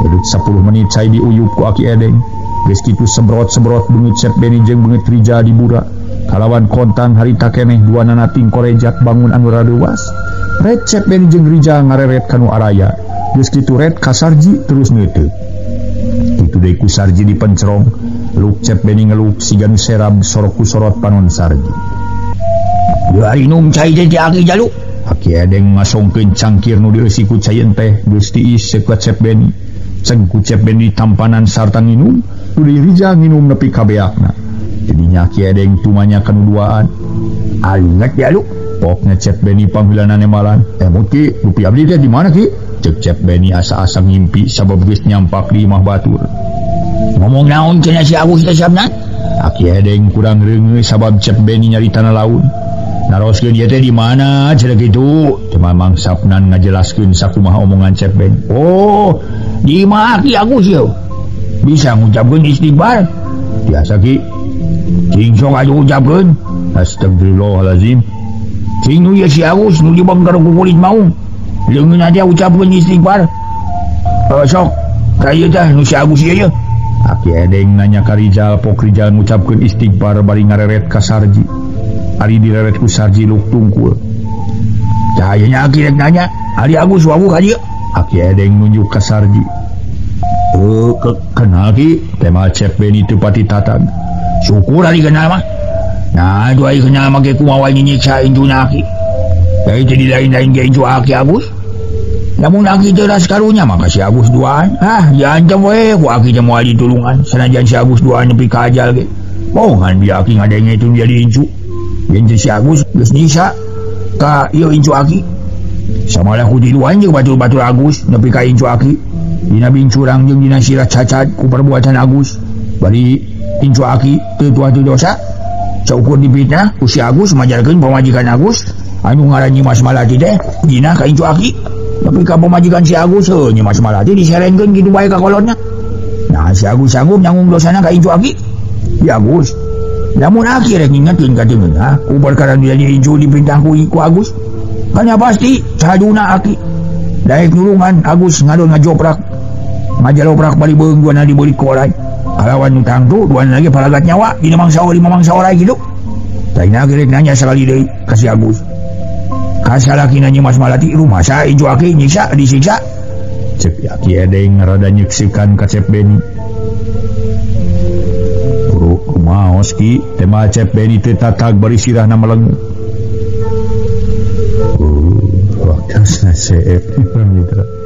Edut 10 menit cai diuyup ku Aki Edeng. Geus kitu sembrot-sembrot beungeut Cep Beni jeung beungeut Rijal dibura. Kalawan kontang harita keneh dua nanating korejat bangun anu radewas. Red Cep Benny jeung Rija ngareret kanu araya. Geus kitu Red kasarji terus neuteuk. Kitu deui ku Sarji dipencerong, luk Cep Benny ngeluk siga nu serab sorok ku sorot panon Sarji. Ari num cai teh aki jaluk. Aki edeng ngasongkeun cangkir nu dieusi ku cai teh geus tiis sekuat Cep Benny. Ceng ku Cep Benny tampanan sarta nginum, tu deui Rija nginum nepi ka beakna. Jadinya Aki edeng tumanya kenuduaan. Alingat jaluk. Poknya Cep Benny panggilanan emalan. Muti, rupi abdi teh di mana Ki? Cek Cep Benny asa-asa ngimpi sabab geus nyampak di imah batur. Ngomong naon cenah si Agus teh sabna? Aki edeng kurang reungeus sabab Cep Benny nyarita na laun. Naroskeun ieu teh di mana cenah kitu? Teu mamang sapnan ngajelaskeun sakumaha omongan Cep Benny. Oh, di imah Ki Agus yeuh. Bisa ngucapkeun istighfar. Biasa Ki. Cing sok aya ucapkeun. Astagfirullahalazim. Cing nu ieu si Agus nu dibanggar ku kulit maung. Leungeun aja ucapkeun istighfar. Sok ka ieu teh nu si Agus ieu. Aki edeng nanya ka Rizal, pok Rizal ngucapkeun istighfar bari ngareret ka Sarji. Ari direret ku Sarji luk tungkul. Cahayanya Aki rek nanya, "Ari Agus wawu ka dieu?" Aki edeng nunjuk ka Sarji. Kenal Ki, tema Cep Benny teu pati tatag. Syukur ari kenal mah. Nah, itu ari kenal mah ge kumaha nyiksa injuna Aki. Dari jadi lain-lain ge inju Aki Agus. Namun Aki teu ras karunya mah ka si Agus duaan. Diancam we ku Aki teh moal ditulungan. Sanajan si Agus duaan nepi ka ajal ge. Mohan biar Aki ngadenge itu jadi inju. Yen si Agus geus nyiksa ka ieu inju Aki. Samalah ku diluan jeung batur-batur Agus nepi ka inju Aki. Dina bincurang jeung dina sirat cacat ku perbuatan Agus. Bari inju Aki teu tuatu dosa. Saukur dipitnah ku si Agus majarkeun pamajikan Agus anu ngaran Nyimas Malati teh dina ka inju Aki. Tapi ka pamajikan si Agus Nyimas Malati diserengkeun kitu bae ka kolotna. Nah si Agus sanggup nanggung dosana ka inju Aki. Si Agus. Namun Aki rek ngingetin ka deungeun ku perkara dia di inju dipintah ku Agus. Kan ya pasti saduna Aki. Daek nulungan Agus ngadon ngajoprak. Ngajaloprak bali beung duana dibeulik kolai. Kalawan utang tu duana lagi palagat nyawa dina mangsa orai gitu. Lain lagi rek nanya sekali deui ka si Agus. Kasalakina Nyimas Malati rumah sa inju Aki nyiksa disiksa. Cek Aki edeng rada nyeksikan ka Cep Benny. Kumaos Ki, tema Cep Benny teu tatag bari sirahna melengut. Wakasna Cep Mitra.